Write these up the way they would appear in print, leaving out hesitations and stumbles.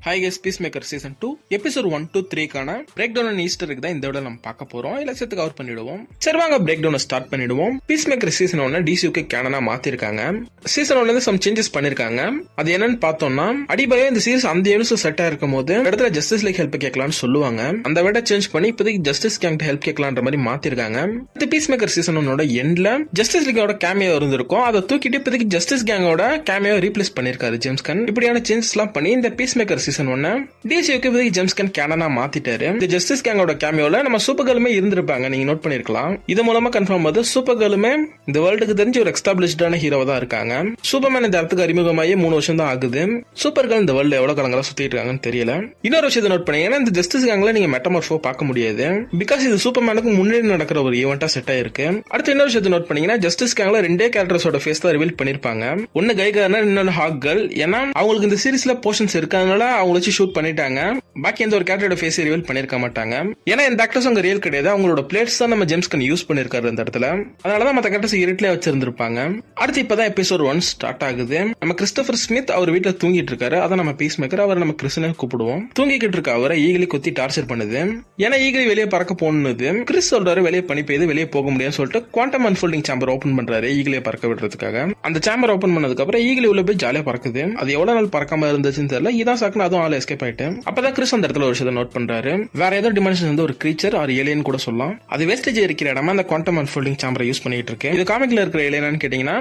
Hi guys Peacemaker season 2 episode 1 to 3 கான break down and ஈஸ்டருக்கு தான் இந்த விட நம்ம பார்க்க போறோம். எல்லாத்தையும் கவர் பண்ணிடுவோம். சரி வாங்க பிரேக் டவுன் ஸ்டார்ட் பண்ணிடுவோம். பீஸ்மேக்கர் சீசன் 1 டிசியூக்கு கேனனா மாத்திருக்காங்க. சீசன் 1ல இருந்து சம் சேஞ்சஸ் பண்ணிருக்காங்க. அது என்னன்னு பார்த்தோம்னா அடிபயோ இந்த சீரிஸ் அந்த யூனிவர்ஸ் செட்டா இருக்கும் போது இடத்துல ஜஸ்டிஸ் லீக் ஹெல்ப் கேட்கலாம்னு சொல்லுவாங்க. அந்த விட சேஞ்ச் பண்ணி இப்போதைக்கு ஜஸ்டிஸ் கேங் ஹெல்ப் கேட்கலான்ற மாதிரி மாத்திருக்காங்க. இந்த பீஸ்மேக்கர் சீசன் 1 எண்ட்ல ஜஸ்டிஸ் லீக்கோட கேமியோ இருந்திருக்கும். அதை தூக்கிட்டு இப்போதைக்கு ஜஸ்டிஸ் கேங்கோட கேமியோ ரீப்ளேஸ் பண்ணிருக்காரு ஜேம்ஸ் கன். இப்படியான சேஞ்சஸ் எல்லாம் பண்ணி இந்த பீஸ்மேக்கர் சீசன் 1 டிசியூக்கு ஜேம்ஸ் கன் கேனனா மாத்திட்டாரு. இந்த ஜஸ்டிஸ் கேங்கோட கேமியோல நம்ம சூப்பர் கேர்ளுமே இருந்திருப்பாங்க, நீங்க நோட் பண்ணிருக்கலாம். இது மூலமா கன்ஃபார்ம் ஆகுது சூப்பர் கேர்ளுமே இந்த வேர்ல்டுக்கு தெரிஞ்ச ஒரு எஸ்டாப்லிஷ்டான ஹீரோவா தான் இருக்காங்க. சூப்பர்மேன் இந்த இடத்துக்கு அறிமுகமாகி 3 வருஷம் தான் ஆகுது. சூப்பர் கேர்ள் இந்த வேர்ல்டு எவ்வளவு காலங்களா சுத்திட்டு இருக்காங்கன்னு தெரியல. இன்னொரு விஷயத்தை நோட் பண்ணீங்கன்னா இந்த ஜஸ்டிஸ் கேங்ல நீங்க மெட்டமார்ஃபோ பார்க்க முடியாது. பிகாஸ் இது சூப்பர்மேனுக்கு முன்னாடி நடக்கிற ஒரு ஈவெண்டா செட் ஆயிருக்கு. அடுத்து இன்னொரு விஷயத்தை நோட் பண்ணீங்கன்னா ஜஸ்டிஸ் கேங்ல 2 கேரக்டர்ஸோட ஃபேஸ் தான் ரிவீல் பண்ணிருப்பாங்க. ஒன்னு கைகார்னர், இன்னொன்னு ஹாக் கேர்ள். ஏன்னா அவங்களுக்கு இந்த சீரிஸ்ல போர்ஷன்ஸ் இருக்கிறதுனால அவங்க வச்சு ஷூட் பண்ணிட்டாங்க. பாக்கி எந்த ஒரு கேரக்டரோட ஃபேஸ் ரிவீல் பண்ணிருக்க மாட்டாங்க. ஏன்னா இந்த ஆக்டர்ஸ் அங்க ரியல் கிடையாது. அவங்களோட பிளேட்ஸ் தான் நம்ம ஜேம்ஸ் கன் யூஸ் பண்ணிருக்காரு இந்த இடத்துல. அதனாலதான் மத்த கேரக்டர்ஸ் இருட்டிலே வச்சிருந்திருப்பாங்க. அடுத்து இப்பதான் எபிசோட் 1 ஸ்டார்ட் ஆகுது. நம்ம கிறிஸ்டோபர் ஸ்மித் அவர் வீட்டுல தூங்கிட்டு இருக்காரு. அதான் நம்ம பீஸ்மேக்கர். அவர் நம்ம கிறிஸ்னு கூப்பிடுவோம். தூங்கிக்கிட்டு இருக்க அவரை ஈகிலி கொத்தி டார்ச்சர் பண்ணுது. ஏன்னா ஈகிலி வெளியே பறக்க போனது. கிறிஸ் சொல்றாரு வெளியே பனி பெய்யுது, வெளியே போக முடியாது சொல்லிட்டு குவாண்டம் அன்ஃபோல்டிங் சேம்பர் ஓபன் பண்றாரு ஈகிலியை பறக்க விடுறதுக்காக. அந்த சேம்பர் ஓபன் பண்ணதுக்கு அப்புறம் ஈகிலி உள்ள போய் ஜாலியா பறக்குது. அது எவ்வளவு நாள் பறக்காம இருந்துச்சுன்னு தெரியல. இதான் சாக்குன்னு அதுவும் ஆள் எஸ்கேப் ஆயிட்டு. அப்பதான் கிறிஸ் அந்த இடத்துல ஒரு விஷயத்தை நோட் பண்றாரு. வேற ஏதோ டிமென்ஷன் வந்து ஒரு கிரீச்சர் ஆர் ஏலியன் கூட சொல்லலாம். அது வேஸ்டேஜ் இருக்கிற இடமா அந்த குவாண்டம் அன்ஃபோல்டிங் சேம்பரை யூஸ் பண்ணிட்டு இருக்கு. இது காமிக்ல இருக்கிற ஏலியனான்னு கேட்டீங்கன்னா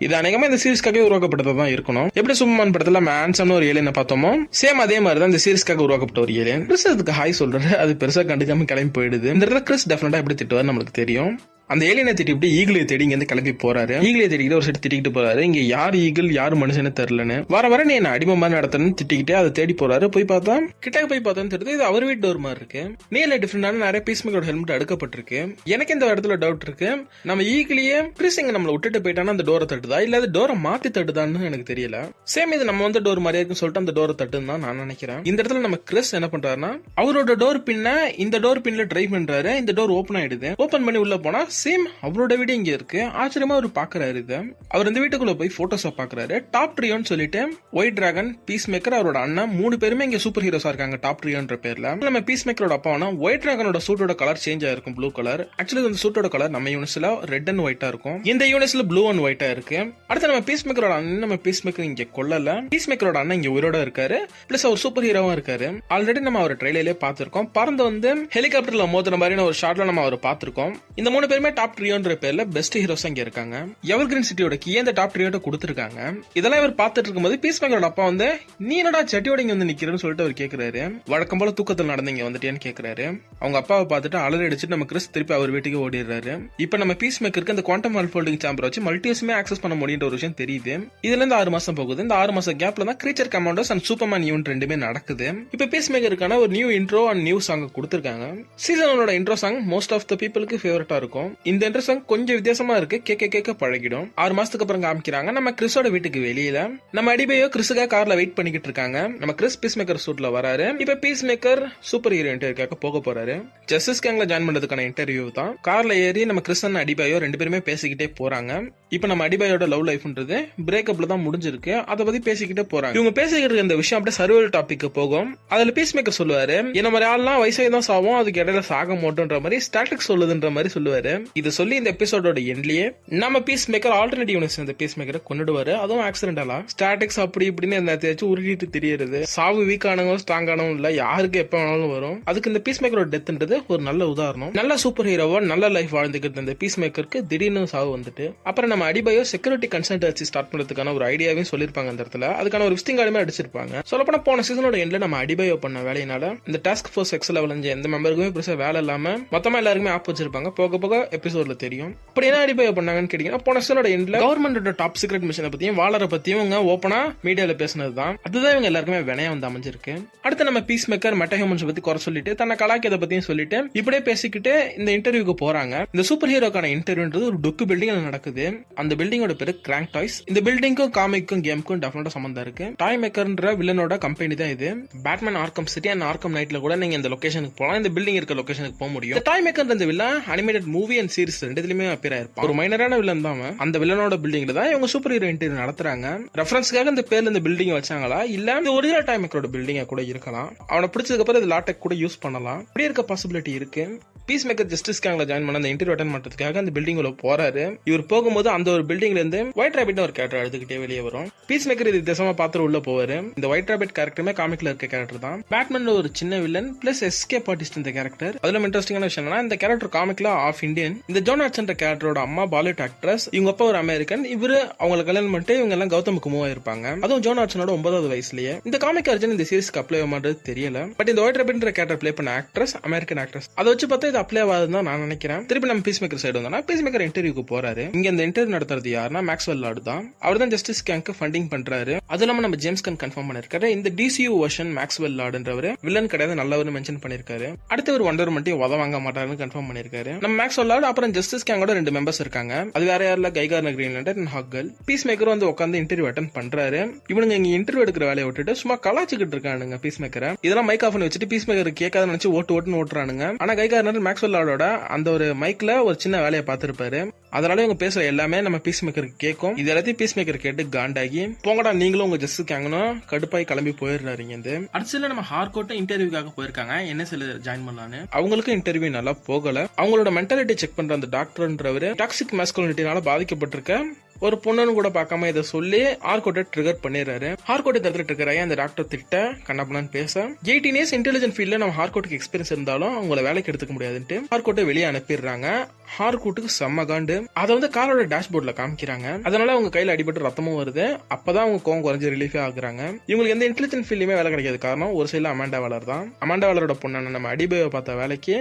இது அநேகமா இந்த சீரிஸ்க்காக உருவாக்கப்பட்டதா இருக்கணும். எப்படி சூப்பர்மேன் படத்துல ஹேண்ட்ஸம்னு ஒரு ஏலியனை பார்த்தோமோ சேம் அதே மாதிரி தான் இந்த சீரிஸ்க்காக உருவாக்கப்பட்ட ஒரு ஏலியன். கிறிஸ் அதுக்கு ஹாய் சொல்றாரு. அது பெருசா கண்டுக்காம கிளம்பி போயிடுது. இந்த இடத்துல கிறிஸ் டெஃபினட்டா எப்படி திட்டுவாரு நம்மளுக்கு தெரியும். அந்த ஏலியனை திட்டிட்டு ஈகிளியை தேடி இங்க கிளம்பி போறாரு. ஈகிளியை தேடிக்கிட்டு ஒரு செட் திட்டிக்கிட்டு போறாரு. இங்க யார் ஈகிள் யார் மனுஷனு தெரியலன்னு வர நீ என்ன அடிமை மாதிரி நடத்தணும்னு திட்டிக்கிட்டே அதை தேடி போறாரு. போய் பார்த்தா கிட்ட போய் பார்த்தான்னு தெரியுது இது அவர் வீட்டு டோர் மாதிரி இருக்கு. நேர்ல டிஃபரெண்டான நிறைய பீஸ்மேக்கரோட ஹெல்மெட் அடுக்கப்பட்டிருக்கு. எனக்கு இந்த இடத்துல டவுட் இருக்கு. நம்ம ஈகிளியே கிறிஸ் இங்க நம்மள விட்டுட்டு போயிட்டானா அந்த டோரை தட்டுதா இல்ல அது டோரை மாத்தி தட்டுதான்னு எனக்கு தெரியல. சேம் இது நம்ம வந்து டோர் மாதிரியா இருக்குன்னு சொல்லிட்டு அந்த டோரை தட்டுன்னு தான் நான் நினைக்கிறேன். இந்த இடத்துல நம்ம கிறிஸ் என்ன பண்றாருன்னா அவரோட டோர் பின்ன இந்த டோர் பின்ல ட்ரை பண்றாரு. இந்த டோர் ஓபன் ஆயிடுது. ஓபன் பண்ணி உள்ள போனா சேம் அவரோட வீடு இங்க இருக்கு. ஆச்சரியமா அவர் பாக்குறாரு. இது அவர் இந்த வீட்டுக்குள்ள போய் போட்டோஸா பாக்குறாரு. டாப் ட்ரியோன்னு சொல்லிட்டு ஒயிட் டிராகன், பீஸ்மேக்கர், அவரோட அண்ணன் 3 பேருமே இங்க சூப்பர் ஹீரோஸா இருக்காங்க டாப் ட்ரியோன்ற பேர்ல. நம்ம பீஸ்மேக்கரோட அப்பாவனா ஒயிட் டிராகனோட சூட்டோட கலர் சேஞ்ச் ஆயிருக்கும் ப்ளூ கலர். ஆக்சுவலி இந்த சூட்டோட கலர் நம்ம யூனிட்ஸ்ல ரெட் அண்ட் ஒயிட்டா இருக்கும். இந்த யூனிட்ஸ்ல ப்ளூ அண்ட் ஒயிட்டா இருக்கு. அடுத்து நம்ம பீஸ்மேக்கரோட அண்ணன் நம்ம பீஸ்மேக்கர் இங்க கொல்லல. பீஸ்மேக்கரோட அண்ணன் இங்க உயிரோட இருக்காரு. பிளஸ் அவர் சூப்பர் ஹீரோவா இருக்காரு. ஆல்ரெடி நம்ம அவர் ட்ரெய்லர்லயே பாத்திருக்கோம். பறந்து வந்து ஹெலிகாப்டர்ல மோதுற மாதிரியான ஒரு ஷாட்ல நம்ம அவர் பாத்திருக்கோம். இந்த 3 பேருமே டாப் ட்ரியோன்ற பேர்ல பெஸ்ட் ஹீரோஸ் இங்க இருக்காங்க. எவர்கிரீன் சிட்டியோட கீ இந்த டாப் ட்ரியோட கொடுத்திருக்காங்க. இதெல்லாம் இவர் பார்த்துட்டு இருக்கும்போது பீஸ்மேக்கரோட அப்பா வந்து நீ என்னடா சட்டியோட இங்க வந்து நிக்கிறேன்னு சொல்லிட்டு அவர் கேக்குறாரு. வழக்கம் போல தூக்கத்தில் நடந்தீங்க வந்துட்டேன்னு கேக்குறாரு. அவங்க அப்பாவை பார்த்துட்டு அலறி அடிச்சுட்டு நம்ம கிறிஸ் திருப்பி அவர் வீட்டுக்கு ஓடிடுறாரு. இப்ப நம்ம பீஸ்மேக்கருக்கு இந்த குவாண்டம் அன்ஃபோல்டிங் சேம்பர் வச்சு மல்டிவர்ஸுமே ஆக்சஸ் பண்ண முடியுன்ற ஒரு விஷயம் தெரியுது. இதுல இருந்து 6 மாசம் போகுது. இந்த 6 மாசம் கேப்ல தான் creature commanders and Superman event ரெண்டுமே நடக்குது. இப்ப பீஸ்மேக்கருக்கான ஒரு new intro and new song கொடுத்திருக்காங்க. Season 1 intro song most of the பீப்புளுக்கு ஃபேவரட்டா இருக்கும். இந்த இன்ட்ரோ சாங் கொஞ்சம் வித்தியாசமா இருக்கு. கேட்க பழகிடும். 6 மாசத்துக்கு அப்புறம் காமிக்கிறாங்க நம்ம கிறிஸோட வீட்டுக்கு வெளியில நம்ம அடிபையோ கிறிஸுக்காக கார்ல வெயிட் பண்ணிக்கிட்டு இருக்காங்க. நம்ம கிறிஸ் பீஸ்மேக்கர் சூட்ல வராரு. இப்ப பீஸ்மேக்கர் சூப்பர் ஹீரோ இன்டர்வியூக்காக போக போறாரு. ஜஸ்டிஸ் கேங்ல ஜாயின் பண்றதுக்கான இன்டர்வியூ தான். கார்ல ஏறி நம்ம கிறிஸ் அண்ட் அடிபையோ 2 பேருமே பேசிக்கிட்டே போறாங்க. இப்ப நம்ம அடிபையோட லவ் லைஃப்ன்றது பிரேக்கப்ல தான் முடிஞ்சிருக்கு. அதை பத்தி பேசிக்கிட்டே போறாங்க. இவங்க பேசிக்கிட்டு இந்த விஷயம் அப்படியே சர்வைவல் டாபிக் போகும். அதுல பீஸ்மேக்கர் சொல்லுவாரு என்ன மாதிரி ஆள்லாம் வயசாகி தான் சாவும், அதுக்கு இடையில சாக மாட்டோன்ற மாதிரி ஸ்டாட்டிக் சொல்லுதுன்ற மாதிரி சொல்லுவாரு. இது சொல்லி இந்த எபிசோடோட எண்ட்லயே நம்ம பீஸ்மேக்கர் ஆல்டர்னேட்டிவ் யூனிவர்ஸ் இந்த பீஸ்மேக்கரை கொண்டுடுவாரு. அதுவும் ஆக்சிடென்டலா ஸ்டாட்டிக்ஸ் அப்படி இப்படின்னு எல்லாத்தையும் உருகிட்டு தெரியறது. சாவு வீக் ஆனவங்க ஸ்ட்ராங் ஆனவங்க இல்ல, யாருக்கு எப்ப வேணாலும் வரும். அதுக்கு இந்த பீஸ்மேக்கரோட டெத்ன்றது ஒரு நல்ல உதாரணம். நல்ல சூப்பர் ஹீரோவா நல்ல லைஃப் வாழ்ந்துக்கிட்டு இந்த பீஸ்மேக்கருக்கு திடீர்னு சாவு வந்துட்டு அப்புறம் நம்ம அடிபயோ செக்யூரிட்டி கன்சல்டன்சி ஸ்டார்ட் பண்றதுக்கான ஒரு ஐடியாவையும் சொல்லிருப்பாங்க. அந்த இடத்துல அதுக்கான ஒரு விசிட்டிங் கார்டுமே அடிச்சிருப்பாங்க. சொல்லப்போனா போன சீசனோட எண்ட்ல நம்ம அடிபயோ பண்ண வேலையினால இந்த டாஸ்க் ஃபோர்ஸ் எக்ஸ் லெவல் எந்த மெம்பருக்குமே பெருசா வேலை இல்லாம மொத்தமா எல்லாருமே ஆப் வச்சிருப்பாங்க. போக போக எபிசோட்ல தெரியும். அப்படி என்ன அடிபயோ பண்ணாங்கன்னு கேட்டீங்கன்னா போன சீசனோட எண்ட்ல கவர்மெண்டோட டாப் சீக்ரெட் மிஷனை பத்தியும் வாலரை பத்தியும் ஓப்பனா மீடியால பேசினதுதான். அதுதான் இவங்க எல்லாருக்குமே வினையா வந்து அமைஞ்சிருக்கு. அடுத்து நம்ம பீஸ்மேக்கர் மெட்டஹியூமன்ஸ் பத்தி குறை சொல்லிட்டு தன்னை கலாக்கியதை பத்தியும் சொல்லிட்டு இப்படியே பேசிக்கிட்டு இந்த இன்டர்வியூக்கு போறாங்க. இந்த சூப்பர் ஹீரோக்கான இன்டர்வியூன்றது ஒரு டொக்கு பில்டிங் நடக்குது. அந்த பில்டிங்கோட பேரு கிராங்க் டாய்ஸ். இந்த பில்டிங்க்கும் காமிக்கும் கேமுக்கும் டெஃபினட்டா சம்பந்தம் இருக்கு. டாய் மேக்கர்ன்ற வில்லனோட கம்பெனி தான் இது. Batman Arkham city and Arkham நைட்ல கூட நீங்க இந்த லொகேஷனுக்கு போலாம், இந்த பில்டிங் இருக்க லொகேஷனுக்கு போக முடியும். இந்த டாய் மேக்கர் இந்த villain animated movie and series ரெண்டுலயுமே அப்பியர் ஆயிருப்பான். ஒரு மைனரான வில்லன் தான். அந்த வில்லனோட பில்டிங்ல தான் இவங்க சூப்பர் ஹீரோ இன்டர்வியூ நடத்துறாங்க. ரெஃபரன்ஸ்க்காக இந்த பேர்ல இந்த பில்டிங் வச்சாங்களா இல்ல இந்த ஒரிஜினல் டாய் மேக்கரோட பில்டிங்கா கூட இருக்கலாம். அவனை பிடிச்சதுக்கு அப்புறம் இது லாடெக் கூட யூஸ் பண்ணலாம். இப்படி இருக்க பாசிபிலிட்டி இருக்கு. பீஸ் மேக்கர் ஜஸ்டிஸ் கேங்ல ஜாயின் பண்ண அந்த இன்டர்வியூ அட்டெண்ட் பண்றதுக்காக அந்த பில்டிங் உள்ள போறாரு. இவர் போகும்போது அந்த ஒரு பில்டிங்ல இருந்து ஒயிட் ராபிட் ஒரு கேரக்டர் எடுத்துக்கிட்டே வெளியே வரும். பீஸ் மேக்கர் இது திசமா பாத்துட்டு உள்ள போவாரு. இந்த ஒயிட் ராபிட் கேரக்டருமே காமிக்ல இருக்க கேரக்டர் தான். பேட்மேன் ஒரு சின்ன வில்லன் பிளஸ் எஸ்கேப் ஆர்டிஸ்ட் இந்த கேரக்டர். அதுல இன்ட்ரெஸ்டிங்கான விஷயம் என்னன்னா இந்த கேரக்டர் காமிக்ல ஆஃப் இந்தியன். இந்த ஜோன் ஆர்ட்ஸ்ன்ற கேரக்டரோட அம்மா பாலிவுட் ஆக்ட்ரஸ், இவங்க அப்பா ஒரு அமெரிக்கன். இவரு அவங்களை கல்யாணம் பண்ணிட்டு இவங்க எல்லாம் கௌதமுக்கு மூவ் ஆயிருப்பாங்க. அதுவும் ஜோன் ஆர்ட்ஸனோட 9வது வயசுலயே. இந்த காமிக் அர்ஜுன் இந்த சீரிஸ்க்கு அப்ளை ஆகுமான்றது தெரியல. பட் இந்த ஒயிட் ராபிட்ன்ற கேரக்டர் பிளே பண்ண ஆக்ட்ரஸ் அமெரிக்கன் ஆக்ட்ரஸ். அதை வச்சு பார்த்தா இது அப்ளை ஆகாதுதான் நான் நினைக்கிறேன். திருப்பி நம்ம பீஸ் மேக்கர் சைடு வந்தோம்னா பீஸ் மேக்கர் இன்டர்வியூக்கு போறாரு. இங்க இந்த இன்டர்வியூ நடத்துறது யாருன்னா மேக்ஸ்வெல் லார்டு தான். அவர் தான் ஜஸ்டிஸ் கேங்க்கு ஃபண்டிங் பண்றாரு. அது இல்லாம நம்ம ஜேம்ஸ் கன் கன்ஃபார்ம் பண்ணிருக்காரு. இந்த டிசியூ வெர்ஷன் மேக்ஸ்வெல் லார்டுன்றவர் வில்லன் கிடையாது, நல்லவர்னு மென்ஷன் பண்ணிருக்காரு. அடுத்து ஒரு வண்டர் மட்டும் உத வாங்க மாட்டாருன்னு கன்ஃபார்ம் பண்ணிருக்காரு. நம்ம மேக்ஸ்வெல் லார்டு அப்புறம் ஜஸ்டிஸ் கேங்கோட 2 மெம்பர்ஸ் இருக்காங்க. அது வேற யாரில் கைகார்னர் கிரீன் லேண்டர் அண்ட் ஹாக்கல். பீஸ் மேக்கர் வந்து உட்காந்து இன்டர்வியூ அட்டெண்ட் பண்றாரு. இவனுங்க இங்க இன்டர்வியூ எடுக்கிற வேலையை விட்டுட்டு சும்மா கலாச்சிக்கிட்டு இருக்கானுங்க பீஸ் மேக்கரை. இதெல்லாம் மைக் ஆஃப் பண்ணி வச்சுட்டு பீஸ் மேக்கர் கேட்காத நினைச்சு ஓட்டுன்னு ஓட்டுறானுங்க. ஆனா கைகார்னர் மேக்ஸ்வெல் லார்டோட அந்த ஒரு மைக்ல ஒரு சின்ன வேலையை பார்த்திருப்பாரு. அதனால இவங்க பேசுற எல்லாமே நம்ம பீஸ் மேக்கருக்கு கேட்கும். இது எல்லாத்தையும் பீஸ் மேக்கர் கேட்டு காண்டாகி போங்கடா நீங்களும் உங்க ஜஸ்ட் கேங்கணும் கடுப்பாய் கிளம்பி போயிடுறாரு. அடுத்த நம்ம ஹார்கோட் இன்டர்வியூக்காக போயிருக்காங்க NSL ஜாயின் பண்ணலான்னு. அவங்களுக்கு இன்டர்வியூ நல்லா போகல. அவங்களோட மென்டாலிட்டி செக் பண்ற அந்த டாக்டர்ன்றவரு டாக்ஸிக் மாஸ்குலினிட்டினால பாதிக்கப்பட்டிருக்க ஒரு பொண்ணுன்னு கூட பார்க்காம இதை சொல்லி ஹார்கோட்டை ட்ரிகர் பண்ணிடுறாரு. ஹார்கோட்டை தடுத்து ட்ரிகர் ஆகி அந்த டாக்டர் திட்ட கண்ணப்பண்ணான்னு பேச 18 இயர்ஸ் இன்டெலிஜென்ட் ஃபீல்ட்ல நம்ம ஹார்கோட்டுக்கு எக்ஸ்பீரியன்ஸ் இருந்தாலும் அவங்கள வேலைக்கு எடுத்துக்க முடியாதுன்ட்டு ஹார்கோட்டை வெளியே அனுப்பிடுறாங்க. ஹார்கோட்டுக்கு செம்ம காண்டு. அதை வந்து காரோட டேஷ்போர்ட்ல காமிக்கிறாங்க. அதனால அவங்க கையில அடிபட்டு ரத்தமும் வருது. அப்பதான் அவங்க கோவம் குறைஞ்சு ரிலீஃபே ஆகுறாங்க. இவங்களுக்கு எந்த இன்டெலிஜென்ட் ஃபீல்டுமே வேலை கிடைக்காது. காரணம் ஒரு சைடுல அமாண்டா வாலர் தான். அமாண்டா வாலரோட பொண்ணான நம்ம அடிபேவை பார்த்த வேலைக்கு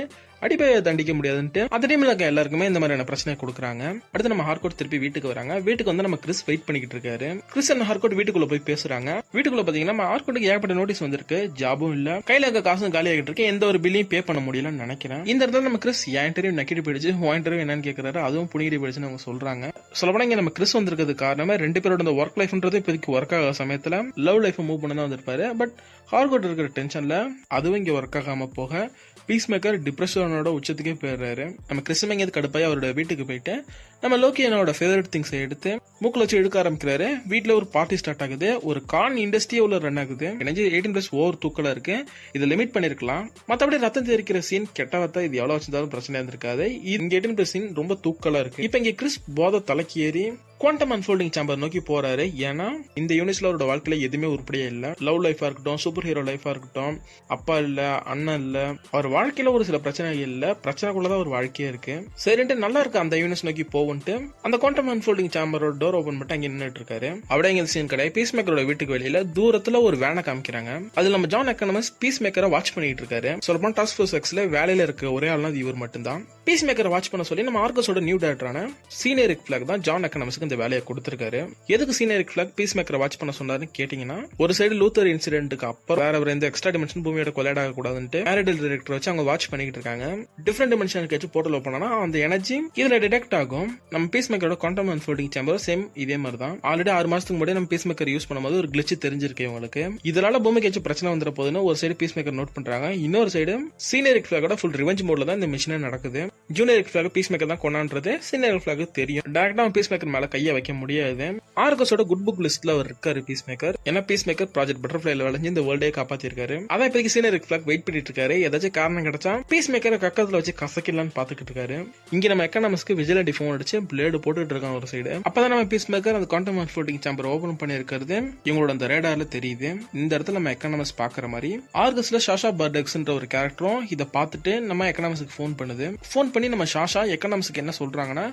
அடிப்பையை தண்டிக்க முடியாதுன்ட்டு அந்த டைம்ல இருக்க எல்லாருக்குமே இந்த மாதிரியான பிரச்சனை கொடுக்குறாங்க. அடுத்து நம்ம ஹார்கோட் திருப்பி வீட்டுக்கு வராங்க. வீட்டுக்கு வந்து நம்ம கிறிஸ் வெயிட் பண்ணிக்கிட்டு இருக்காரு. கிறிஸ் அண்ட் ஹார்கோட் வீட்டுக்குள்ள போய் பேசுறாங்க. வீட்டுக்குள்ள பாத்தீங்கன்னா நம்ம ஹார்கோட்டுக்கு ஏகப்பட்ட நோட்டீஸ் வந்திருக்கு. ஜாபும் இல்ல, கையில இருக்க காசும் காலி ஆகிட்டு இருக்கு. எந்த ஒரு பில்லையும் பே பண்ண முடியலன்னு நினைக்கிறேன். இந்த இடத்துல நம்ம கிறிஸ் என் இன்டர்வியூ நக்கிட்டு போயிடுச்சு, உன் இன்டர்வியூ என்னன்னு கேட்கறாரு. அதுவும் புனிகிட்டு போயிடுச்சுன்னு அவங்க சொல்றாங்க. சொல்லப்போனா இங்க நம்ம கிறிஸ் வந்திருக்கிறது காரணமே 2 பேரோட இந்த ஒர்க் லைஃப்ன்றது இப்போதைக்கு ஒர்க் ஆகாத சமயத்துல லவ் லைஃப் மூவ் பண்ண தான் வந்திருப்பாரு. பட் ஹார்கோட் இருக்கிற டென்ஷன்ல அதுவும் இங்க ஒர்க் ஆகாம போக பீஸ் மேக்கர் டிப்ரெஷனோட உச்சத்துக்கே போயிடுறாரு. நம்ம கிறிஸ்ம எங்கேயாவது கடுப்பாய் அவரோட வீட்டுக்கு போயிட்டு நம்ம லோக்கியனோட ஃபேவரட் திங்ஸை எடுத்து மூக்கில் வச்சு எடுக்க ஆரம்பிக்கிறாரு. வீட்டில் ஒரு பார்ட்டி ஸ்டார்ட் ஆகுது. ஒரு கான் இண்டஸ்ட்ரியே உள்ள ரன் ஆகுது. எனக்கு 18+ ஓவர் தூக்கலா இருக்கு. இதை லிமிட் பண்ணிருக்கலாம். மற்றபடி ரத்தம் தெரிக்கிற சீன் கெட்டவத்தா இது எவ்வளவு வச்சிருந்தாலும் பிரச்சனை இருந்திருக்காது. இங்க 18+ சீன் ரொம்ப தூக்கலா இருக்கு. இப்ப இங்க கிறிஸ் போத தலைக்கு ஏறி குவாண்டம் அன்ஃபோல்டிங் சேம்பர் நோக்கி போறாரு. ஏன்னா இந்த யூனிட்ல அவரோட வாழ்க்கையில எதுவுமே உருப்படியே இல்ல. லவ் லைஃபா இருக்கட்டும், சூப்பர் ஹீரோ லைஃபா இருக்கட்டும், அப்பா இல்ல, அண்ணன் இல்ல, அவர் வாழ்க்கையில ஒரு சில பிரச்சனைகள் இல்ல, பிரச்சனைக்குள்ளதான் ஒரு வாழ்க்கையே இருக்கு. சரின்ட்டு நல்லா இருக்கு அந்த யூனிட்ஸ் நோக்கி போகுன்ட்டு அந்த குவாண்டம் அன்ஃபோல்டிங் சேம்பரோட டோர் ஓபன் பண்ணிட்டு அங்க நின்னுட்டு இருக்காரு. அப்படியே இங்க சீன் கிடையாது. பீஸ் மேக்கரோட வீட்டுக்கு வெளியில தூரத்துல ஒரு வேனை காமிக்கிறாங்க. அதுல நம்ம ஜான் எக்கனமஸ் பீஸ் மேக்கரை வாட்ச் பண்ணிட்டு இருக்காரு. சொல்லப்போனா டாஸ்க் ஃபோர்ஸ் எக்ஸ்ல வேலையில இருக்க ஒரே ஆள்னா இவர் மட்டும்தான். பீஸ் மேக்கரை வாட்ச் பண்ண சொல்லி நம்ம ஆர்கஸோட நியூ டைரக்டரான சீனியர் ஃபிளாக் தான் ஜான் எக்கனமஸ்க்கு இந்த வேலையை கொடுத்திருக்காரு. எதுக்கு சீனியர் ஃபிளாக் பீஸ் மேக்கரை வாட்ச் பண்ண சொன்னாருன்னு கேட்டீங்கன்னா, ஒரு சைடு லூத்தர் இன்சிடென்ட்க்கு அப்புறம் வேற எந்த எக்ஸ்ட்ரா டிமென்ஷன் பூமியோட கொலைட் ஆக கூடாதுன்னு மேரிடல் டைரக்டர் வச்சு அவங்க வாட்ச் பண்ணிட்டு இருக்காங்க. டிஃபரெண்ட் டிமென்ஷனுக்கு வச்சு போர்ட்டல் ஓபன் பண்ணா அந்த எனர்ஜி இதுல டிடெக்ட் ஆகும். நம்ம பீஸ் மேக்கரோட குவாண்டம் அன்ஃபோல்டிங் சேம்பர் சேம் இதே மாதிரி தான். ஆல்ரெடி 6 மாசத்துக்கு முன்னாடி நம்ம பீஸ் மேக்கர் யூஸ் பண்ணும்போது ஒரு கிளிச் தெரிஞ்சிருக்கு உங்களுக்கு. இதனால பூமிக்கு வச்சு பிரச்சனை வந்துற போதுன்னு ஒரு சைடு பீஸ் மேக்கர் நோட் பண்றாங்க. இன்னொரு சைடு சீனியர் ஃபிளாகோட ஃபுல் ரிவெஞ்ச் மோட்ல தான் இந்த மிஷினே நடக்குது. ஜூனியர் ஃபிளாக் பீஸ் மேக்கர் தான் கொண்டான்றது சீனியர் ஃபிளாக் தெரியும். டைரக்டா பீஸ் மேக்கர் மேல கைய வைக்க முடியாது. ஆர்கஸோட குட் புக் லிஸ்ட்ல அவர் இருக்காரு பீஸ் மேக்கர். ஏன்னா பீஸ் மேக்கர் ப்ராஜெக்ட் பட்டர்ஃபிளைல விளைஞ்சு இந்த வேர்ல்டே காப்பாத்திருக்காரு. அதான் இப்போதைக்கு சீனியர் ஃபிளாக் வெயிட் பண்ணிட்டு இருக்காரு. ஏதாச்சும் காரணம் கிடைச்சா பீஸ் மேக்கரை கக்கத்துல வச்சு கசக்கலான்னு பாத்துக்கிட்டு இருக்காரு. இங்க நம்ம எக்கனாமிக்ஸ்க்கு விஜிலண்டி ஃபோன் அடிச்சு பிளேடு போட்டுட்டு இருக்கான் ஒரு சைடு. அப்பதான் நம்ம பீஸ் மேக்கர் அந்த குவாண்டம் அன்ஃபோல்டிங் சேம்பர் ஓபன் பண்ணிருக்கிறது இவங்களோட அந்த ரேடார்ல தெரியுது. இந்த இடத்துல நம்ம எக்கனாமிக்ஸ் பாக்குற மாதிரி ஆர்கஸ்ல ஷாஷா பர்டெக்ஸ்ன்ற ஒரு கேரக்டரும் இதை பார்த்துட்டு நம்ம எக்கனாமிக்ஸ்க்கு ஃபோன் பண்ணுது. ஃபோன் பண்ணி நம்ம ஷாஷா எக்கனாமிக்ஸ்க்கு என்ன சொல்றாங்கன்னா,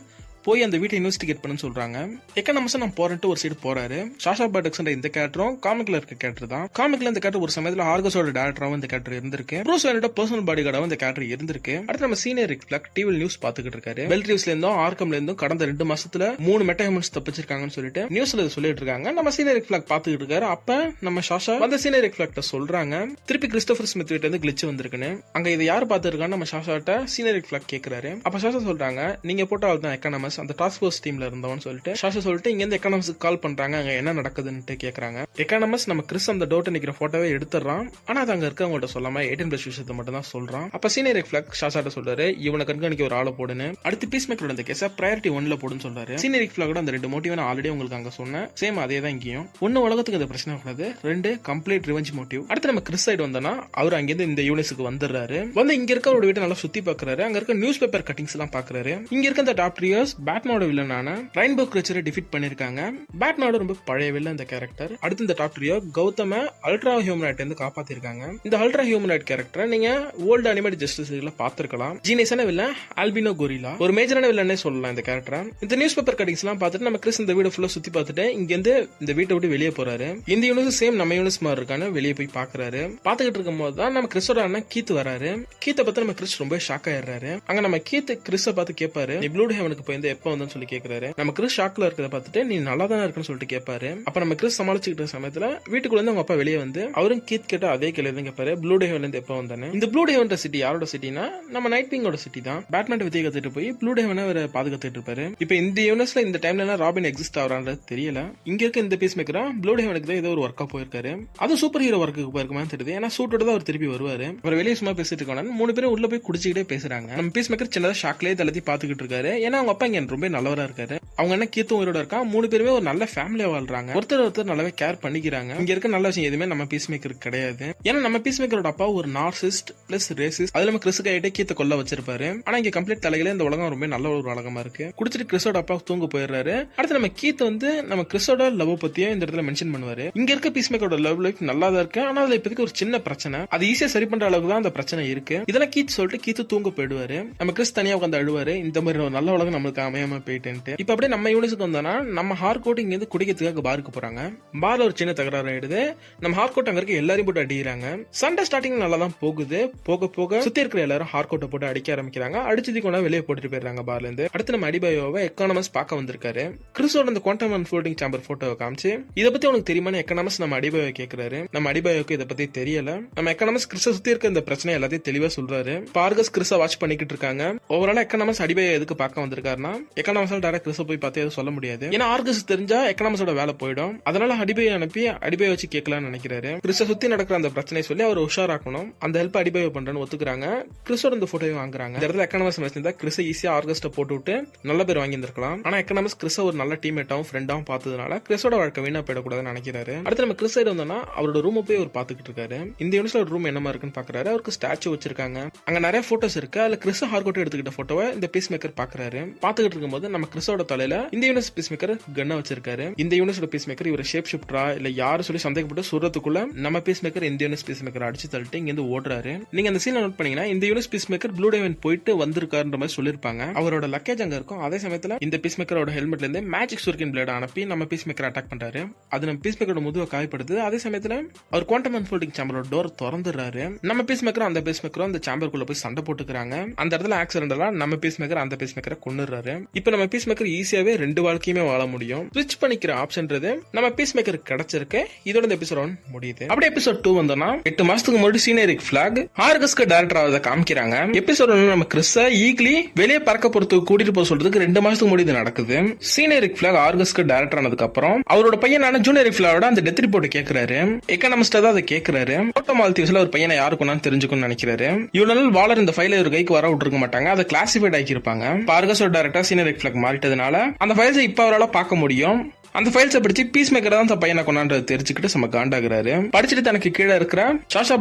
போய் அந்த வீட்டை இன்வெஸ்டிகேட் பண்ணு சொல்றாங்க. எக்கனாமிக்ஸ் நான் போறேன்ட்டு ஒரு சைடு போறாரு. ஷாஷா பர்டெக்ஸ் இந்த கேரக்டரும் காமிக்ல இருக்க கேரக்டர் தான். காமிக்ல இந்த கேரக்டர் ஒரு சமயத்துல ஆர்கஸோட டைரக்டராவும் இந்த கேரக்டர் இருந்திருக்கு. ப்ரூஸ் வேனோட பர்சனல் பாடி கார்டாவும் இந்த கேரக்டர் இருந்திருக்கு. அடுத்து நம்ம சீனியர் ஃபிளாக் டிவி நியூஸ் பாத்துக்கிட்டு இருக்காரு. பெல் ரிவ்ஸ்ல இருந்தும் ஆர்கம்ல இருந்தும் கடந்த 2 மாசத்துல 3 மெட்டா ஹியூமன்ஸ் தப்பிச்சிருக்காங்கன்னு சொல்லிட்டு நியூஸ்ல சொல்லிட்டு இருக்காங்க. நம்ம சீனியர் ஃபிளாக் பாத்துக்கிட்டு இருக்காரு. அப்ப நம்ம ஷாஷா அந்த சீனியர் ஃபிளாக்ட்ட சொல்றாங்க, திருப்பி கிறிஸ்டோபர் ஸ்மித் வீட்ல இருந்து கிளிச் வந்திருக்குன்னு. அங்க இதை யார் பாத்துருக்கான்னு நம்ம ஷாஷாட்ட சீனியர் ஃபிளாக் கேக்குறாரு. அப்ப ஷாஷா சொல்றாங்க, நீங்க போட்ட ஆள் தான் எக்கனாமிக்ஸ், அந்த டாஸ்க் ஃபோர்ஸ் டீம்ல இருந்தவன் சொல்லிட்டு ஷாஷா சொல்லிட்டு இங்க இருந்து எக்கானமஸ் கால் பண்றாங்க, அங்க என்ன நடக்குதுன்னு கேக்குறாங்க. எக்கானமஸ் நம்ம கிறிஸ் அந்த டோட்டை நிக்கிற போட்டோவே எடுத்துறான். ஆனா அது அங்க இருக்கவங்கள்ட்ட சொல்லாம 18+ விஷயத்தை மட்டும் தான் சொல்றான். அப்ப சீனியர் ஃபிளாக் ஷாஷாட்ட சொல்றாரு, இவனை கண்காணிக்க ஒரு ஆளை போடுன்னு. அடுத்து பீஸ் மேக்கரோட இந்த கேஸ பிரையாரிட்டி 1ல போடுன்னு சொல்றாரு. சீனியர் ஃபிளாகோட அந்த 2 மோட்டிவ் நான் ஆல்ரெடி உங்களுக்கு அங்க சொன்னேன். சேம் அதே தான் இங்கேயும். 1 உலகத்துக்கு இந்த பிரச்சனை கூடாது, 2 கம்ப்ளீட் ரிவெஞ்ச் மோட்டிவ். அடுத்து நம்ம கிறிஸ் சைடு வந்தோம்னா அவர் அங்கிருந்து இந்த யூனிஸ்க்கு வந்துடுறாரு. வந்து இங்க இருக்க ஒரு வீட்டை நல்லா சுத்தி பாக்குறாரு. அங்க இருக்க நியூஸ் பேப்பர் கட்டிங்ஸ் எல்லாம் பாக்குறாரு. இங்க இருக்க இந்த டாப் ட்ரியர்ஸ் பேட்மேனோட வில்லனான ரெயின்போ கிரீச்சரை டிஃபீட் பண்ணிருக்காங்க. பேட்மேனோட ரொம்ப பழைய வில்லன் இந்த கேரக்டர். அடுத்து இந்த top trio Gotham ultra humanoid இருந்து காப்பாத்திருக்காங்க. இந்த அல்ட்ரா ஹியூமனாய்ட் கேரக்டரை நீங்க ஓல்டு அனிமேட் ஜஸ்டிஸ் லீக்ல பாத்திருக்கலாம். ஜீனியஸான வில்லன் ஆல்பினோ கொரில்லா, ஒரு மேஜரான வில்லனே சொல்லலாம் இந்த கேரக்டர். இந்த நியூஸ் பேப்பர் கட்டிங்ஸ் எல்லாம் பார்த்துட்டு நம்ம கிறிஸ் இந்த வீடு ஃபுல்லா சுத்தி பார்த்துட்டு இங்க இருந்து இந்த வீட்டை விட்டு வெளியே போறாரு. இந்த யூனிஸ் சேம் நம்ம யூனிஸ் மாதிரி இருக்கான்னு வெளியே போய் பாக்குறாரு. பாத்துக்கிட்டு இருக்கும் போது தான் நம்ம கிறிஸோட அண்ணன் கீத் வராரு. கீத்தை பார்த்து நம்ம கிறிஸ் ரொம்ப ஷாக் ஆயிடுறாரு. அங்க நம்ம கீத் கிறிஸை பார்த்து கேட்பாரு, நீ ப்ளூ ஹெவனுக்கு போய் எப்ப வந்தன்னு சொல்லி கேட்கிறாரு. நம்ம கிறிஸ் ஷாக்ல இருக்கிறத பார்த்துட்டு நீ நல்லா தானே இருக்குன்னு சொல்லிட்டு கேட்பாரு. அப்ப நம்ம கிறிஸ் சமாளிச்சுக்கிட்ட சமயத்துல வீட்டுக்குள்ள இருந்து அவங்க அப்பா வெளியே வந்து அவரும் கீத் கேட்ட அதே கேள்வி தான் கேட்பாரு, ப்ளூ ஹெவன்ல இருந்து எப்ப வந்தானே. இந்த ப்ளூ ஹெவன் சிட்டி யாரோட சிட்டினா நம்ம நைட் விங்கோட சிட்டி தான். பேட்மேன் வித்தியை கத்துட்டு போய் ப்ளூ ஹெவனை அவர் பாதுகாத்துட்டு இருப்பாரு. இப்ப இந்த யூனிவர்ஸ்ல இந்த டைம்ல ராபின் எக்ஸிஸ்ட் ஆகுறான்றது தெரியல. இங்க இருக்க இந்த பீஸ் மேக்கரா ப்ளூ ஹெவனுக்கு தான் ஏதோ ஒரு ஒர்க்கா போயிருக்காரு. அது சூப்பர் ஹீரோ ஒர்க்குக்கு போயிருக்குமான்னு தெரியுது. ஏன்னா சூட்டோட தான் அவர் திருப்பி வருவாரு. அவர் வெளியே சும்மா பேசிட்டு இருக்காங்க. 3 பேரும் உள்ள போய் குடிச்சுக்கிட்டே பேசுறாங்க. நம்ம பீஸ் மேக்கர் சின்னதா ஷாக்லயே தள்ளி பாத்துக்கிட்டு இருக்காரு. ஏன்னா அவங்க அப்பா இங்க ரொம்ப நல்லவரா இருக்காரு. அவங்க என்ன கீத்தும் உயிரோட இருக்கா. 3 பேருமே ஒரு நல்ல ஃபேமிலியா வாழ்றாங்க. ஒருத்தர் நல்லாவே கேர் பண்ணிக்கிறாங்க. இங்க இருக்க நல்ல விஷயம் எதுவுமே நம்ம பீஸ் மேக்கர் கிடையாது. ஏன்னா நம்ம பீஸ் மேக்கரோட அப்பா ஒரு நார்சிஸ்ட் பிளஸ் ரேசிஸ்ட். அதுல நம்ம கிறிஸ் கையிட்டே கீத்த கொல்ல வச்சிருப்பாரு. ஆனா இங்க கம்ப்ளீட் தலையில இந்த உலகம் ரொம்ப நல்ல ஒரு உலகமா இருக்கு. குடிச்சிட்டு கிறிஸோட அப்பா தூங்க போயிடுறாரு. அடுத்து நம்ம கீத் வந்து நம்ம கிறிஸோட லவ் பத்தியும் இந்த இடத்துல மென்ஷன் பண்ணுவாரு. இங்க இருக்க பீஸ் மேக்கரோட லவ் லைஃப் நல்லா தான் இருக்கு. ஆனா அதுல இப்போதைக்கு ஒரு சின்ன பிரச்சனை. அது ஈஸியா சரி பண்ற அளவுக்கு தான் அந்த பிரச்சனை இருக்கு. இதெல்லாம் கீத் சொல்லிட்டு கீத்து தூங்க போயிடுவாரு. நம்ம கிறிஸ் தனியா உட்காந்து அழுவாரு, இந்த மாதிரி ஒரு நல்ல உலகம் நம்மளுக்கு அமையாம போயிட்டு. இப்ப அப்படியே நம்ம யூனிஸ்க்கு வந்தோம்னா நம்ம ஹார்கோட் இங்க இருந்து குடிக்கிறதுக்காக பாருக்கு போறாங்க. பார்ல ஒரு சின்ன தகராறு ஆயிடுது. நம்ம ஹார்கோட் அங்க இருக்க எல்லாரையும் போட்டு அடிக்கிறாங்க. சண்டை ஸ்டார்டிங் நல்லா தான் போகுது. போக போக சுத்தி இருக்கிற எல்லாரும் ஹார்கோட்டை போட்டு அடிக்க ஆரம்பிக்கிறாங்க. அடிச்சது கொண்டா வெளியே போட்டுட்டு போயிடுறாங்க பார்ல இருந்து. அடுத்து நம்ம அடிபாயோவை எக்கானமஸ் பார்க்க வந்திருக்காரு. கிறிஸோட அந்த குவாண்டம் அன்ஃபோல்டிங் சேம்பர் போட்டோவை காமிச்சு இதை பத்தி உனக்கு தெரியுமான்னு எக்கானமஸ் நம்ம அடிபாயோ கேட்கிறாரு. நம்ம அடிபாயோக்கு இதை பத்தி தெரியல. நம்ம எக்கானமஸ் கிறிஸ சுத்தி இருக்க இந்த பிரச்சனை எல்லாத்தையும் தெளிவா சொல்றாரு. பார்கஸ் கிறிஸ வாட்ச் பண்ணிக்கிட்டு இருக்காங்க. ஓவரால் எக்கானமஸ் அடிபாயோ எதுக்கு பார்க்க வந்திருக்காருன்னா எக்கானமஸால டைரக்ட் கிறிஸ போய் பார்த்து எதுவும் சொல்ல முடியாது. ஏன்னா ஆர்கஸ் தெரிஞ்சா எக்கானமஸோட வேலை போயிடும். அதனால அடிபாயோ அனுப்பி அடிபாயோ வச்சு கேட்கலாம்னு நினைக்கிறாரு. கிறிஸ சுத்தி நடக்கிற அந்த பிரச்சனை சொல்லி அவர் உஷாராக்கணும். அந்த ஹெல்ப் அடிபாயோ பண்றேன்னு ஒத்துக்கிறாங்க. கிறிஸோட இந்த போட்டோவை வாங்குறாங்க. இந்த இடத்துல எக்கானமஸ் வச்சிருந்தா கிறிஸ ஈஸியா ஆர்கஸ்ட போட்டு விட்டு நல்ல பேர் வாங்கி இருந்திருக்கலாம். ஆனா எக்கானமஸ் கிறிஸ ஒரு நல்ல டீம்மேட்டாவும் ஃப்ரெண்டாவும் பார்த்ததுனால கிறிஸோட வாழ்க்கை வீணா போயிடக்கூடாதுன்னு நினைக்கிறாரு. அடுத்து நம்ம கிறிஸ் சைடு வந்தோம்னா அவரோட ரூம் போய் அவர் பாத்துக்கிட்டு இருக்காரு. இந்த யூனிட்ல ஒரு ரூம் என்னமா இருக்குன்னு பாக்குறாரு. அவருக்கு ஸ்டாச்சு வச்சிருக்காங்க. அங்க நிறைய போட்டோஸ் இருக்கு. அதுல கிறிஸ் ஹார்கோட் எடுத்துக்கிட்ட போட்டோவை இந்த பீஸ் மேக்கர் பாக்குறாரு. பாத்துக்கிட்டு இருக்கும்போது நம்ம கிறிஸோட தலையில இந்த யூனிட் பீஸ் மேக்கர் கன்ன வச்சிருக்காரு. இந்த யூனிட் பீஸ் மேக்கர் இவர் ஷேப் ஷிப்டரா இல்ல யாரு சொல்லி சந்தேகப்பட்டு சுடுறதுக்குள்ள நம்ம பீஸ் மேக்கர் இந்த யூனிட் பீஸ் மேக்கர் அடிச்சு தள்ளிட்டு இங்க இருந்து ஓடுறாரு. நீங்க அந்த சீனை நோட் பண்ணீங்கன்னா இந்த unit piece maker blue heaven போயிட்டு வந்திருக்காருன்ற மாதிரி சொல்லிருப்பாங்க. அவரோட லக்கேஜ் அங்க இருக்கும். அதே சமயத்துல இந்த பீஸ் மேக்கரோட ஹெல்மெட்ல இருந்து மேஜிக் சுர்கின் பிளேட் அனுப்பி நம்ம பீஸ் மேக்கர் அட்டாக் பண்றாரு. அது நம்ம பீஸ் மேக்கரோட முதுவை காயப்படுது. அதே சமயத்துல அவர் குவாண்டம் அன்ஃபோல்டிங் சேம்பரோட டோர் திறந்துடுறாரு. நம்ம பீஸ் மேக்கரும் அந்த பீஸ் மேக்கரும் அந்த சேம்பருக்குள்ள போய் சண்டை போட்டுக்கிறாங்க. அந்த இடத்துல ஆக்சிடென்டலா நம்ம பீஸ் மேக்கர் அந்த பீஸ் மேக்கரை கொன்னுறாரு. இப்போ நம்ம பீஸ் மேக்கர் ஈஸியாவே 2 வாழ்க்கையுமே வாழ முடியும். ஸ்விட்ச் பண்ணிக்கிற ஆப்ஷன்றது நம்ம பீஸ் மேக்கர் கிடைச்சிருக்கு. இதோட இந்த எபிசோட் 1 முடியுது. அப்படியே எபிசோட் 2 வந்தோம்னா 8 மாசத்துக்கு முன்னாடி சீனியரிக் ஃபிளாக் ஆர்கஸ்க்கு டைரக்டர் ஆவத காமிக்கிறாங்க. எபிசோட் 1 நம்ம கிறிஸ ஈக்லி வெளியே பறக்க போறதுக்கு கூட்டிட்டு போக சொல்றதுக்கு 2 மாசத்துக்கு முன்னாடி இது நடக்குது. சீனியரிக் ஃபிளாக் ஆர்கஸ்க்கு டைரக்டர் ஆனதுக்கு அப்புறம் அவரோட பையனான ஜூனியரிக் ஃபிளாகோட அந்த டெத் ரிப்போர்ட் கேக்குறாரு. எக்கானமிஸ்டா தான் அதை கேக்குறாரு. போட்டோ மால்தீவ்ஸ்ல ஒரு பையனை யாரு கொண்டான்னு தெரிஞ்சுக்கணும்னு நினைக்கிறாரு. இவ்வளவு நாள் வாலர் இந்த ஃபைல ஒரு கைக்கு வர விட்டுருக்க மாட்டாங்க. அதை கிளாசிஃபைட் ஆக்கியிருப்பாங்க. ஆர்கஸோட டைரக்டர் சீனியரிக் ஃபிளாக் மாறிட்டதுனால அந்த ஃபைல்ஸை இப்ப அவரால் பார்க்க முடியும். அந்த ஃபைல்ஸை படிச்சு பீஸ் மேக்கர் தான் தன் பையனை கொண்டாந்து தெரிஞ்சுக்கிட்டு நம்ம காண்டாகிறாரு. படிச்சுட்டு தனக்கு கீழே இருக்கிற சாஷா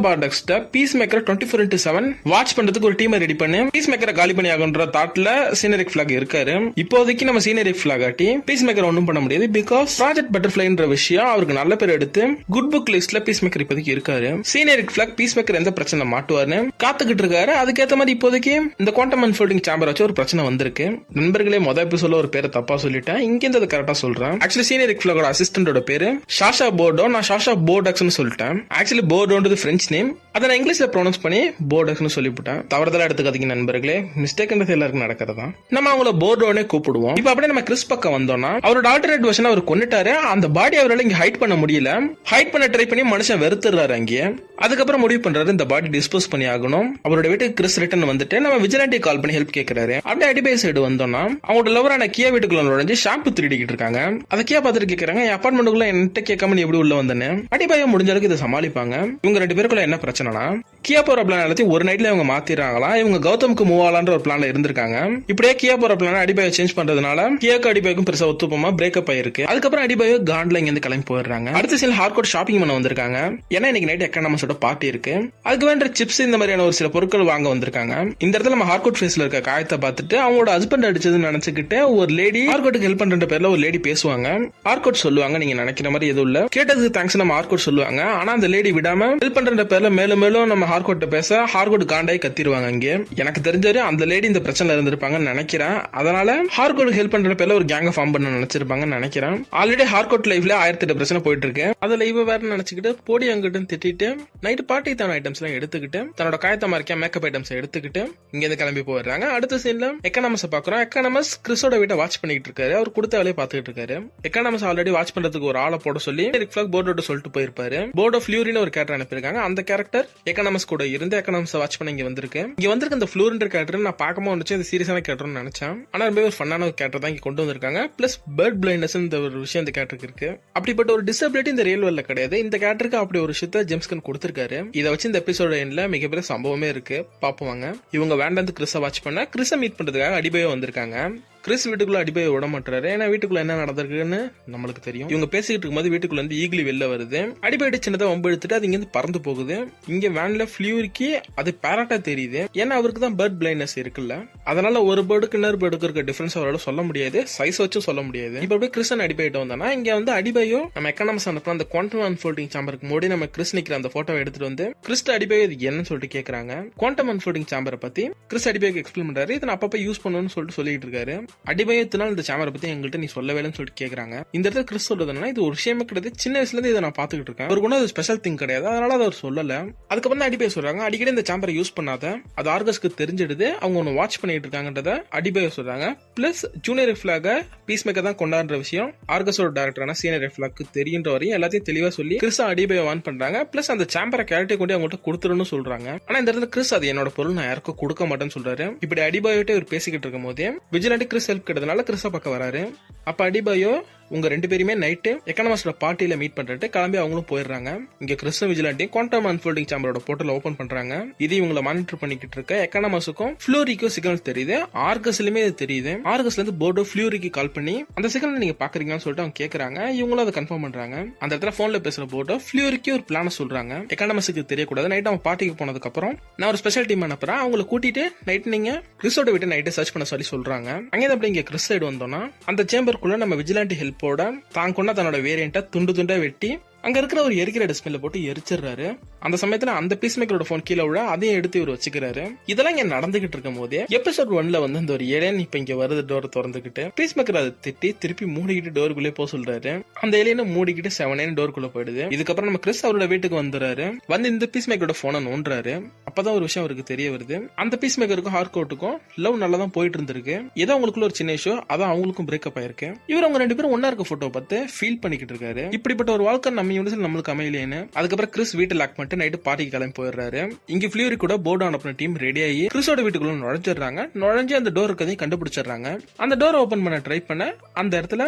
பார்டக்ஸ்ட பீஸ் மேக்கர் 24/7 வாட்ச் பண்றதுக்கு ஒரு டீமை ரெடி பண்ணி பீஸ் மேக்கரை காலி பண்ணி ஆகுன்ற தாட்ல சீனியரிக் ஃபிளாக் இருக்காரு. இப்போதைக்கு நம்ம சீனியரிக் ஃபிளாக் ஆட்டி பீஸ் மேக்கர் ஒன்றும் பண்ண முடியாது. பிகாஸ் ப்ராஜெக்ட் பட்டர்ஃபிளைன்ற விஷயம் அவருக்கு நல்ல பேர் எடுத்து குட் புக் லிஸ்ட்ல பீஸ் மேக்கர் இப்போதைக்கு இருக்காரு. சீனியரிக் ஃபிளாக் பீஸ் மேக்கர் எந்த பிரச்சனை மாட்டுவார்னு காத்துக்கிட்டு இருக்காரு. அதுக்கேற்ற மாதிரி இப்போதைக்கு இந்த குவாண்டம் அன்ஃபோல்டிங் சேம்பர் வச்சு ஒரு பிரச்சனை வந்திருக்கு. நண்பர்களே, முதல் எபிசோட்ல ஒரு பேரை தப்பா சொல்லிட்டேன். இங்க இருந்து கரெக்டா சொல்றேன். ஆக்சுவலி சீனியரிக் ஃபிளாகோட அசிஸ்டன்டோட பேரு ஷாஷா போர்டோ. நான் ஷாஷா போர்டக்ஸ்னு சொல்லிட்டேன். ஆக்சுவலி போர்டோன்றது பிரெஞ்சு நேம். அதை நான் இங்கிலீஷ்ல ப்ரொனவுன்ஸ் பண்ணி போர்டக்ஸ்னு சொல்லிவிட்டேன். தவறுதலா எடுத்துக்காதீங்க நண்பர்களே, மிஸ்டேக்ன்றது எல்லாருக்கும் நடக்கிறதா. நம்ம அவங்கள போர்டோனே கூப்பிடுவோம். இப்ப அப்படியே நம்ம கிறிஸ் பக்கம் வந்தோம்னா அவரோட ஆல்டர்னேட் வெர்ஷன் அவர் கொண்டுட்டாரு. அந்த பாடி அவரால் இங்க ஹைட் பண்ண முடியல. ஹைட் பண்ண ட்ரை பண்ணி மனுஷன் வெறுத்துறாரு அங்கே. அதுக்கப்புறம் முடிவு பண்றாரு இந்த பாடி டிஸ்போஸ் பண்ணி ஆகணும். அவரோட வீட்டுக்கு கிறிஸ் ரிட்டர்ன் வந்துட்டு நம்ம விஜிலண்டி கால் பண்ணி ஹெல்ப் கேட்கிறாரு. அப்படியே அடிபை சைடு வந்தோம்னா அவங்களோட லவரான கியா வீட்டுக்குள்ள நுழைஞ்சு ஷாம்பு திருடிக்கிட்டு இருக்காங்க. அதை கியா பார்த்துட்டு கேட்கறாங்க, என் அபார்ட்மெண்ட்டுக்குள்ள என்கிட்ட கேட்காம நீ எப்படி உள்ள வந்தேன்னு. அடிபையை முடிஞ்ச அளவுக்கு இதை சமாளிப்பாங்க. இவங்க 2 பேருக்குள்ள என்ன பிரச்சனைனா கியா போற பிளான் எல்லாத்தையும் ஒரு நைட்ல இவங்க மாத்திராங்களா. இவங்க கௌதமுக்கு மூவ் ஆகலான்ற ஒரு பிளான்ல இருந்திருக்காங்க. இப்படியே கியா போற பிளான் அடிபாயை சேஞ்ச் பண்றதுனால கியாக்கு அடிபாய்க்கும் பெருசா ஒத்துப்போமா பிரேக்கப் ஆயிருக்கு. அதுக்கப்புறம் அடிபாயோ காண்ட்ல இங்க இருந்து கிளம்பி போயிடுறாங்க. அடுத்த சீன் ஹார்ட்கோட் ஷாப்பிங் பண்ண வந்திருக்காங்க. ஏன்னா இன்னைக்கு நைட் எக்கனாமஸோட பார்ட்டி இருக்கு. அதுக்கு வேண்ட சிப்ஸ் இந்த மாதிரியான ஒரு சில பொருட்கள் வாங்க வந்திருக்காங்க. இந்த இடத்துல நம்ம ஹார்ட்கோட் ஃபேஸ்ல இருக்க காயத்தை பார்த்துட்டு அவங்களோட ஹஸ்பண்ட் அடிச்சதுன்னு நினைச்சுக்கிட்டு ஒரு லேடி ஹார்ட்கோட்டுக்கு ஹெல்ப் பண்ற பேர்ல ஒரு லேடி பேசுவாங்க. ஹார்ட்கோட் சொல்லுவாங்க, நீங்க நினைக்கிற மாதிரி எதுவும் இல்ல, கேட்டதுக்கு தேங்க்ஸ் நம்ம ஹார்ட்கோட் சொல்லுவாங்க. ஆனா அந்த லேடி விடாம ஹெல்ப் பண்ற பேர்ல மேலும் மேலும் நம்ம ஹார்ட்கோட் பேச ஹார்ட்கோட் காண்டாய் கத்திடுவாங்க. இங்கே எனக்கு தெரிஞ்சது அந்த லேடி இந்த பிரச்சனை இருந்திருப்பாங்கன்னு நினைக்கிறேன். அதனால ஹார்ட்கோட் ஹெல்ப் பண்ற பேர்ல ஒரு கேங்க ஃபார்ம் பண்ண நினைச்சிருப்பாங்கன்னு நினைக்கிறேன். ஆல்ரெடி ஹார்ட்கோட் லைஃப்ல 1008 பிரச்சனை போயிட்டு இருக்கு. அதுல இவ வேற நினைச்சுக்கிட்டு போடி அங்கிட்டு திட்டிட்டு நைட் பார்ட்டி தான ஐட்டம்ஸ் எல்லாம் எடுத்துக்கிட்டு தன்னோட காயத்தை மறைக்க மேக்கப் ஐட்டம்ஸ் எடுத்துக்கிட்டு இங்க இருந்து கிளம்பி போயிடுறாங்க. அடுத்த சீன்ல எக்கனாமஸ் பாக்குறோம். எக்கனாமஸ் கிறிஸோட வீட்டை வாட்ச் பண்ணிட்டு இருக்காரு. அவர் கொடுத்த வேலையை பாத்துக்கிட்டு இருக்காரு. எக்கனாமஸ் ஆல்ரெடி வாட்ச் பண்றதுக்கு ஒரு ஆளை போட சொல்லி போர்டோட சொல்லிட்டு போயிருப்பாரு. போர்ட் ஆஃப் ஃபியூரின்னு ஒரு கேரக்டர் அனுப்பியிருக்காங்க. அந்த கேரக்டர் எக்கனாமஸ் கூட இருந்து எக்கனாமஸ் வாட்ச் பண்ண இங்க வந்திருக்கு. இங்க வந்திருக்க இந்த ஃப்ளூரின்ற கேரக்டர் நான் பார்க்காம வந்துச்சு இது சீரியஸான கேரக்டர்னு நினைச்சேன். ஆனா ரொம்ப ஒரு ஃபன்னான ஒரு கேரக்டர் தான் இங்க கொண்டு வந்திருக்காங்க. பிளஸ் பர்ட் பிளைண்ட்னஸ் இந்த ஒரு விஷயம் இந்த கேரக்டருக்கு இருக்கு. அப்படிப்பட்ட ஒரு டிசபிலிட்டி இந்த ரியல் வேர்ல்ட்ல கிடையாது. இந்த கேரக்டருக்கு அப்படி ஒரு விஷயத்த ஜேம்ஸ் கன் கொடுத்திருக்காரு. இதை வச்சு இந்த எபிசோட எண்ட்ல மிகப்பெரிய சம்பவமே இருக்கு. பாப்போங்க. இவங்க வேண்டாந்து கிறிஸ வாட்ச் பண்ண கிறிஸ மீட் பண்றதுக்காக அடிபையோ வந்திருக்காங்க. கிறிஸ் வீட்டுக்குள்ள அடிபையை விட மாட்டாரு. ஏன்னா வீட்டுக்குள்ள என்ன நடந்திருக்குன்னு நம்மளுக்கு தெரியும். இவங்க பேசிக்கிட்டு இருக்கும்போது வீட்டுக்குள்ள இருந்து ஈகிளி வெளில வருது. அடிபையிட்டு சின்னதா வம்பு எடுத்துட்டு அது இங்க பறந்து போகுது. இங்க வேன்ல ஃபியூரிக்கு அது பேரட்டா தெரியுது. ஏன்னா அவருக்கு தான் பர்ட் பிளைண்ட்னஸ் இருக்குல்ல. அதனால ஒரு பேர்டுக்கு இன்னொரு பேர்டுக்கு இருக்க டிஃபரன்ஸ் அவரால் சொல்ல முடியாது. சைஸ் வச்சும் சொல்ல முடியாது. இப்ப அப்படியே கிறிஸ்டன் அடிபையிட்டு வந்தானா இங்க வந்து அடிபையோ நம்ம எக்கனாமிக்ஸ் அனுப்புற அந்த குவாண்டம் அன்ஃபோல்டிங் சாம்பருக்கு முன்னாடி நம்ம கிறிஸ் நிக்கிற அந்த போட்டோவை எடுத்துட்டு வந்து கிறிஸ்ட் அடிபையோ இது என்னன்னு சொல்லிட்டு கேக்குறாங்க. குவாண்டம் அன்ஃபோல்டிங் சாம்பரை பத்தி கிறிஸ் அடிபைக்கு எக்ஸ்பிளைன் பண்றாரு. இதை அப்பப்ப யூஸ் பண்ணணும்னு சொல்லிட்டு இருக்காரு. அடிபையத்தினால் இந்த சாமரை பத்தி எங்கள்கிட்ட நீ சொல்லவே இல்லைன்னு சொல்லிட்டு கேக்குறாங்க. இந்த இடத்துல கிறிஸ் சொல்றதுன்னா இது ஒரு விஷயமே கிடையாது. சின்ன வயசுல இருந்து இதை நான் பாத்துக்கிட்டு இருக்கேன். அவருக்கு ஒன்றும் ஸ்பெஷல் திங் கிடையாது. அதனால அதை அவர் சொல்லல. அதுக்கப்புறம் தான் அடிபை சொல்றாங்க, அடிக்கடி இந்த சாம்பரை யூஸ் பண்ணாத, அது ஆர்கஸ்க்கு தெரிஞ்சிடுது, அவங்க ஒன்னு வாட்ச் பண்ணிட்டு இருக்காங்கன்றத அடிபை சொல்றாங்க. பிளஸ் ஜூனியர் ஃபிளாக பீஸ் மேக்கர் தான் கொண்டாடுற விஷயம் ஆர்கஸோட டைரக்டரான சீனியர் ஃபிளாக்கு தெரியுன்ற வரையும் எல்லாத்தையும் தெளிவா சொல்லி கிறிஸ் அடிபை வான் பண்றாங்க. பிளஸ் அந்த சாம்பரை கேரக்டர் கொண்டு அவங்கள்ட்ட கொடுத்துருன்னு சொல்றாங்க. ஆனா இந்த இடத்துல கிறிஸ் அது என்னோட பொருள், நான் யாருக்கும் கொடுக்க மாட்டேன்னு சொல்றாரு. இப்படி அடிபையோட்டே இவர் பேசிக்கிட்டு இருக்கும் போதே விஜிலண்டி கிறிஸ் ஹெல்ப் கிட்டதுனால கிறிஸ பக்கம் வராரு. அப்ப அடிபையோ உங்க 2 பேருமே நைட்டு எக்கனாமஸோட பார்ட்டியில மீட் பண்றது கிளம்பி அவங்களும் போயிடுறாங்க. இங்க கிறிஸ் விஜிலாண்டி குவாண்டம் அன்ஃபோல்டிங் சாம்பரோட போர்ட்டல் ஓபன் பண்றாங்க. இது இவங்களை மானிட்டர் பண்ணிக்கிட்டு இருக்க எக்கனாமஸுக்கும் ஃபிளூரிக்கும் சிக்னல் தெரியுது. ஆர்கஸ்லயுமே இது தெரியுது. ஆர்கஸ்ல இருந்து போர்டோ ஃபிளூரிக்கு கால் பண்ணி அந்த சிக்னல் நீங்க பாக்குறீங்கன்னு சொல்லிட்டு அவங்க கேக்குறாங்க. இவங்களும் அதை கன்ஃபார்ம் பண்றாங்க. அந்த இடத்துல போன்ல பேசுற போர்டோ ஃபிளூரிக்கு ஒரு பிளான சொல்றாங்க. எக்கனாமஸுக்கு தெரியக்கூடாது. நைட் அவன் பார்ட்டிக்கு போனதுக்கு அப்புறம் நான் ஒரு ஸ்பெஷல் டீம் அனுப்புறேன், அவங்களை கூட்டிட்டு நைட் நீங்க கிறிஸோட விட்டு நைட்டு சர்ச் பண்ண சொல்லி சொல்றாங்க. அங்கே அப்படி இங்க கிறிஸ் சைடு வந்தோம்னா அந்த சேம்பருக்குள்ள நம்ம விஜிலாண்டி ஹெல்ப் தான் கொண்டா தன்னோட வேரியண்ட்டை துண்டு துண்டா வெட்டி அங்க இருக்கிற ஒரு எரிக்கிற டஸ்ட்பின்ல போட்டு எரிச்சிடுறாரு. அந்த சமயத்துல அந்த பீஸ் மேக்கரோட போன் கீழே விட அதையும் எடுத்து இவர் வச்சுக்கிறாரு. இதெல்லாம் இங்க நடந்துகிட்டு இருக்கும் போதே எபிசோட் 1ல வந்து அந்த ஒரு ஏலியன் இப்ப இங்க வருது டோர் திறந்துகிட்டு பீஸ் மேக்கர் அதை திட்டி திருப்பி மூடிக்கிட்டு டோருக்குள்ளே போக சொல்றாரு. அந்த ஏலியனை மூடிக்கிட்டு 7 டோருக்குள்ள போயிடுது. இதுக்கப்புறம் நம்ம கிறிஸ் அவரோட வீட்டுக்கு வந்துறாரு. வந்து இந்த பீஸ் மேக்கரோட போனை நோண்டுறாரு. அப்பதான் ஒரு விஷயம் அவருக்கு தெரிய வருது. அந்த பீஸ் மேக்கருக்கும் ஹார்ட்கோட்டுக்கும் லவ் நல்லா தான் போயிட்டு இருந்திருக்கு. ஏதோ அவங்களுக்குள்ள ஒரு சின்ன இஷ்யூ, அதான் அவங்களுக்கும் பிரேக்கப் ஆயிருக்கு. இவர் அவங்க 2 பேரும் ஒன்னா இருக்க போட்டோ பார்த்து ஃபீல் பண்ணிக்கிட்டு இருக்காரு. இப்படிப்பட்ட ஒரு வாழ்க்கை நம்ம யூனிவர்சல் நம்மளுக்கு அமையலையேன்னு. அதுக்கப்புறம் கிறிஸ் வீட்டை லாக் பண்ணிட்டு நைட்டு பார்ட்டிக்கு கிளம்பி போயிடுறாரு. இங்க ஃபியூரி கூட போர்டு அனுப்பின டீம் ரெடி ஆகி கிறிஸோட வீட்டுக்குள்ள நுழைஞ்சிடுறாங்க. நுழைஞ்சு அந்த டோர் இருக்கதையும் கண்டுபிடிச்சிடுறாங்க. அந்த டோர் ஓபன் பண்ண ட்ரை பண்ண அந்த இடத்துல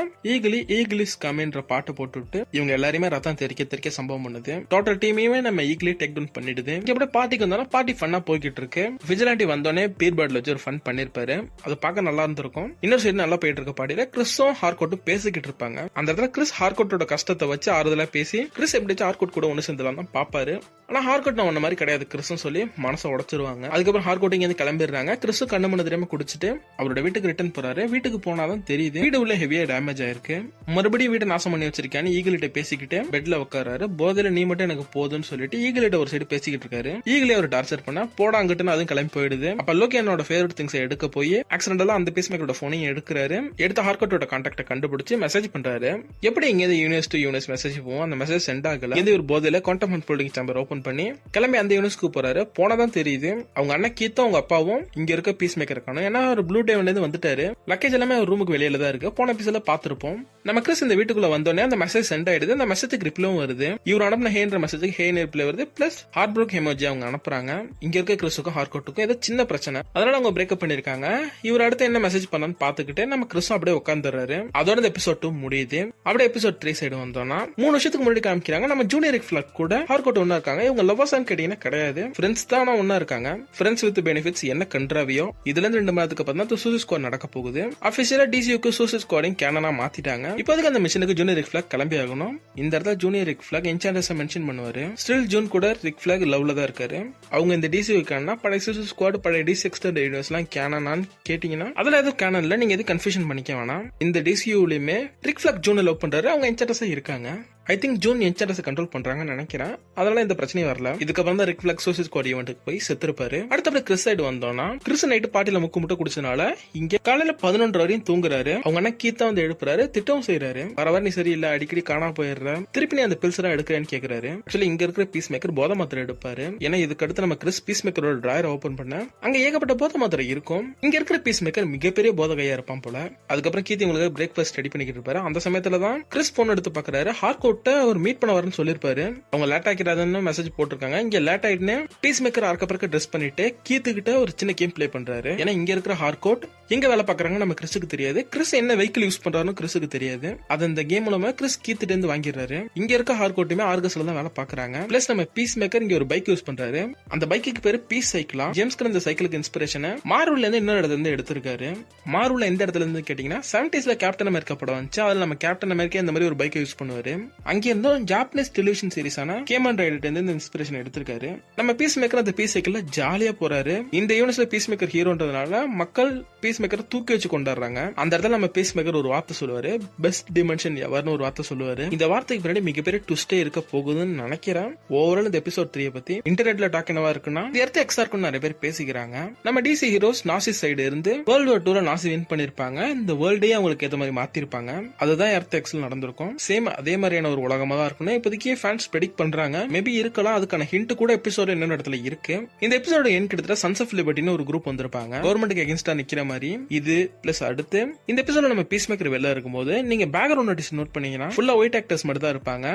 ஈகிலிஸ் கமின்ற பாட்டு போட்டுவிட்டு இவங்க எல்லாருமே ரத்தம் தெரிக்க சம்பவம் பண்ணுது. டோட்டல் டீமையுமே நம்ம ஈகிலி டேக் டவுன் பண்ணிடுது. இங்க அப்படியே பார்ட்டிக்கு வந்தாலும் பார்ட்டி ஃபன்னா போய்கிட்டு இருக்கு. விஜிலாண்டி வந்தோடனே பீர் பாட்டில் வச்சு ஒரு ஃபன் பண்ணிருப்பாரு. அது பார்க்க நல்லா இருந்திருக்கும். இன்னொரு சைடு நல்லா போயிட்டு இருக்க பார்ட்டியில கிறிஸும் ஹார்கோட்டும் பேசிக்கிட்டு இருப்பாங்க. அந்த இடத்துல கிறிஸ் ஹார்கோட்டோட கஷ்டத்தை வச்சு ஆறுதலா பேசி கிறிஸ் எப்படி ஹார்கோட் கூட ஒண்ணு சேர்ந்துலாம் தான் பாப்பாரு. ஆனா ஹார்கோட் நான் ஒன்ன மாதிரி கிடையாது கிறிஸ்ன்னு சொல்லி மனசை உடைச்சிருவாங்க. அதுக்கப்புறம் ஹார்கோட் இங்க கிளம்பிடுறாங்க. கிறிஸ் கண்ணு மண்ணு தெரியாம குடிச்சிட்டு அவரோட வீட்டுக்கு ரிட்டர்ன் போறாரு. வீட்டுக்கு போனாதான் தெரியுது வீடு உள்ள ஹெவியா டேமேஜ் ஆயிருக்கு. மறுபடியும் வீட்டை நாசம் பண்ணி வச்சிருக்கான்னு ஈகிலிட்ட பேசிக்கிட்டு பெட்ல உட்காராரு. போதையில நீ மட்டும் எனக்கு போதுன்னு சொல்லிட்டு ஈகிலிட்ட ஒரு சைடு பேசிக்கிட்டு இருக்காரு. ஈகிலே ஒரு டார்ச்சர் பண்ண போட அங்கிட்டு அதுவும் கிளம்பி போயிடுது. அப்ப லோகி என்னோட ஃபேவரட் திங்ஸ் எடுக்க போய் ஆக்சிடென்டலா அந்த பீஸ் மேக்கரோட போனையும் எடுக்கிறாரு. எடுத்த ஹார்கோட்டோட கான்டாக்ட கண்டுபிடிச்சு மெசேஜ் பண்றாரு. எப்படி இங்க யூனிவர்ஸ் டு யூனிவர்ஸ் மெசேஜ் போவோம் அந்த மெசேஜ் சென்ட் ஆகல. இந்த ஒரு போதையில குவாண்டம் அன்ஃபோல்டிங் சேம்பர் ஓபன் பண்ணி கிளம்பி அந்த யூனிவர்ஸ்க்கு போறாரு. போனதான் தெரியுது அவங்க அண்ணன் கீத்தும் அவங்க அப்பாவும் இங்க இருக்க பீஸ் மேக்கர் இருக்கானு. ஏன்னா ஒரு ப்ளூ டேவ்ல இருந்து வந்துட்டாரு. லக்கேஜ் எல்லாமே ஒரு ரூமுக்கு வெளியில தான் இருக்கு. போன எபிசோட்ல பாத்துருப்போம். நம்ம கிறிஸ் இந்த வீட்டுக்குள்ள வந்தோடனே அந்த மெசேஜ் சென்ட் ஆயிடுது. அந்த மெசேஜுக்கு ரிப்ளையும் வருது. இவர் அனுப்பின ஹேன்ற மெசேஜுக்கு ஹே ரிப்ளை வருது. பிளஸ் ஹார்ட் ப்ரோக் எமோஜி அவங்க அனுப்புறாங்க. இங்க இருக்க கிறிஸுக்கும் ஹார்கோட்டுக்கும் ஏதோ சின்ன பிரச்சனை, அதனால அவங்க பிரேக்கப் பண்ணிருக்காங்க. இவர் அடுத்து என்ன மெசேஜ் பண்ணான்னு பாத்துக்கிட்டு நம்ம கிறிஸும் அப்படியே உட்காந்துறாரு. அதோட இந்த எபிசோட் 2 முடியுது. அப்படியே எபிசோட் 3 சைடு வந்தோம்னா 3 வருஷத்துக்கு முன்னாடி காமிக்கிறாங்க. நம்ம ஜூனியர் ரிக் ஃபிளாக் கூட ஹார்கோட் ஒன்னா இருக்காங்க. இவங்க லவ்வர்ஸான்னு கேட்டீங்கன்னா கிடையாது, ஃப்ரெண்ட்ஸ் தான். ஆனா ஒன்னா இருக்காங்க. ஃப்ரெண்ட்ஸ் வித் பெனிஃபிட்ஸ் என்ன கண்ட்ராவியோ. இதுல இருந்து 2 மாதத்துக்கு அப்புறம் தான் சூசைட் ஸ்குவாட் நடக்க போகுது. அபிஷியலா டிசியூக்கு சூசைட் ஸ்குவாடிங் கேனனா மாத்திட்டாங்க. இப்போதைக்கு அந்த மிஷனுக்கு ஜூனியர் ரிக் ஃபிளாக் கிளம்பி ஆகணும். இந்த இடத்துல ஜூனியர் ரிக் ஃபிளாக் என்சாண்டர்ஸ் மென்ஷன் பண்ணுவாரு. ஸ்டில் ஜூன் கூட ரிக் ஃபிளாக் லவ்ல தான் இருக்காரு. அவங்க இந்த டிசியூக்கான பழைய சூசைட் ஸ்குவாட் பழைய டிசி எக்ஸ்டெண்டட் யூனிவர்ஸ் எல்லாம் கேனனான்னு கேட்டீங்கன்னா அதுல எதுவும் கேனன் இல்ல. நீங்க எதுவும் கன்ஃபியூஷன் பண்ணிக்க வேணாம். இந்த டிசியூலயுமே ரிக் ஃபிளாக் ஜூனை லவ் பண்றாரு. அவங்க என்சாண்டர்ஸா இருக்காங்க. ஐ திங்க் ஜூன் என்சாண்டர்ஸ் கண்ட்ரோல் பண்றாங்கன்னு நினைக்கிறேன். அதனால இந்த பிரச்சனை வரல. இதுக்கப்புறம் தான் ரிக் ஃபிளாக் சூசைட் ஸ்குவாட் ஈவென்ட்டுக்கு போய் செத்துருப்பாரு. அடுத்தபடி கிறிஸ் சைடு வந்தோம்னா கிறிஸ் நைட்டு பாட்டில முட்டை குடிச்சனால இங்க காலையில 11 வரையும் தூங்குறாரு. அவங்க அண்ணா கீத்தா வந்து எழுப்புறாரு. திட்டம் செய்யறாரு. வர நீ சரியில்லை, அடிக்கடி காணா போயிடுற, திருப்பி நீ அந்த பில்ஸ் எல்லாம் எடுக்கிறேன்னு கேக்குறாரு. ஆக்சுவலி இங்க இருக்கிற பீஸ் மேக்கர் போத மாத்திரை எடுப்பாரு. ஏன்னா இதுக்கு அடுத்து நம்ம கிறிஸ் பீஸ் மேக்கரோட டிராயர் ஓபன் பண்ண அங்க ஏகப்பட்ட போத மாத்திரை இருக்கும். இங்க இருக்கிற பீஸ் மேக்கர் மிகப்பெரிய போத கையா இருப்பான் போல. அதுக்கப்புறம் கீத்தி உங்களுக்கு பிரேக்ஃபாஸ்ட் ரெடி பண்ணிக்கிட்டு இருப்பாரு. அந்த சமயத்துல தான் கிறிஸ் போன் எடுத்து பாக்குறாரு. ஹார்கோட்ட ஒரு மீட் பண்ண வரன்னு சொல்லிருப்பாரு. அவங்க லேட் ஆக்கிறாதுன்னு மெசேஜ் போட்டிருக்காங்க. இங்க லேட் ஆயிட்டுன்னு பீஸ் மேக்கர் ஆர்க்க ட்ரெஸ் பண்ணிட்டு கீத்து கிட்ட ஒரு சின்ன கேம் பிளே பண்றாரு. ஏன்னா இங்க இருக்கிற ஹார்கோட் எங்க வேலை பாக்குறாங்க நம்ம கிறிஸுக்கு தெரியாது. கிறிஸ் என்ன வெஹிக்கிள் யூஸ் பண்றாருன்னு கிறிஸுக்கு தெரியாது. அது இந்த கேம் மூலமா கிறிஸ் கீத்துட்டு இருந்து வாங்கிடுறாரு. இங்க இருக்க ஹார்கோட்டுமே ஆர்கஸ்ல தான் வேலை பாக்குறாங்க. பிளஸ் நம்ம பீஸ் மேக்கர் இங்க ஒரு பைக் யூஸ் பண்றாரு. அந்த பைக்கு பேரு பீஸ் சைக்கிளா. ஜேம்ஸ்க்கு இந்த சைக்கிளுக்கு இன்ஸ்பிரேஷன் மார்வல்ல இருந்து இன்னொரு இடத்துல இருந்து எடுத்திருக்காரு. மார்வல்ல எந்த இடத்துல இருந்து கேட்டீங்கன்னா 70s கேப்டன் அமெரிக்கா படம் வந்துச்சு. அதுல நம்ம கேப்டன் அமெரிக்கா இந்த மாதிரி ஒரு பைக்கை யூஸ் பண்ணுவாரு. அங்க இருந்தும் ஜாப்பனீஸ் டெலிவிஷன் சீரிஸான கேமன் ரைடர் இருந்து இன்ஸ்பிரேஷன் எடுத்திருக்காரு. நம்ம பீஸ் மேக்கர் அந்த பீஸ் சைக்கிள்ல ஜாலியா போறாரு. இந்த யூனிட்ல பீஸ் மேக்கர் ஹீரோன்றதுனால மக்கள் பீஸ் மேக்கர் தூக்கி வச்சு கொண்டாடுறாங்க. அந்த இடத்துல நம்ம பீஸ் மேக்கர் ஒரு வார்த்தை சொல்லுவாரு. பெஸ்ட் டிமென்ஷன் எவர்னு ஒரு வார்த்தை சொல்லுவாரு. இந்த வார்த்தைக்கு பின்னாடி மிகப்பெரிய ட்விஸ்டே இருக்க போகுதுன்னு நினைக்கிறேன். ஓவரால் இந்த எபிசோட் 3 பத்தி இன்டர்நெட்ல டாக் என்னவா இருக்குன்னா இது எர்த் எக்ஸா இருக்குன்னு நிறைய பேர் பேசிக்கிறாங்க. நம்ம டிசி ஹீரோஸ் நாசி சைடு இருந்து வேர்ல்டு வார் 2 நாசி வின் பண்ணிருப்பாங்க. இந்த வேர்ல்டே அவங்களுக்கு ஏத்த மாதிரி மாத்திருப்பாங்க. அதுதான் எர்த் எக்ஸ்ல நடந்திருக்கும். சேம் அதே மாதிரியான ஒரு உலகமா தான் இருக்கணும் இப்போதைக்கு ஃபேன்ஸ் ப்ரெடிக்ட் பண்றாங்க. மேபி இருக்கலாம். அதுக்கான ஹிண்ட் கூட எபிசோட் என்ன இடத்துல இருக்கு. இந்த எபிசோட என் கிட்டத்தட்ட சன்ஸ் ஆஃப் லிபர்ட்டின்னு ஒரு குரூப் வந்திருப்பாங்க. கவர்மெண்ட்டுக்கு அகேன்ஸ்டா நிக்கிற மாதிரி. இது பிளஸ் அடுத்து இந்த எபிசோட நம்ம பீஸ் மேக்கர் வெளில இருக்கும்போது நீங்க பேக்ரவுண்ட் நோட்டீஸ் நோட் பண்ணீங்கன்னா ஃபுல்லா ஒயிட் ஆக்டர்ஸ் மட்டும் தான் இருப்பாங்க.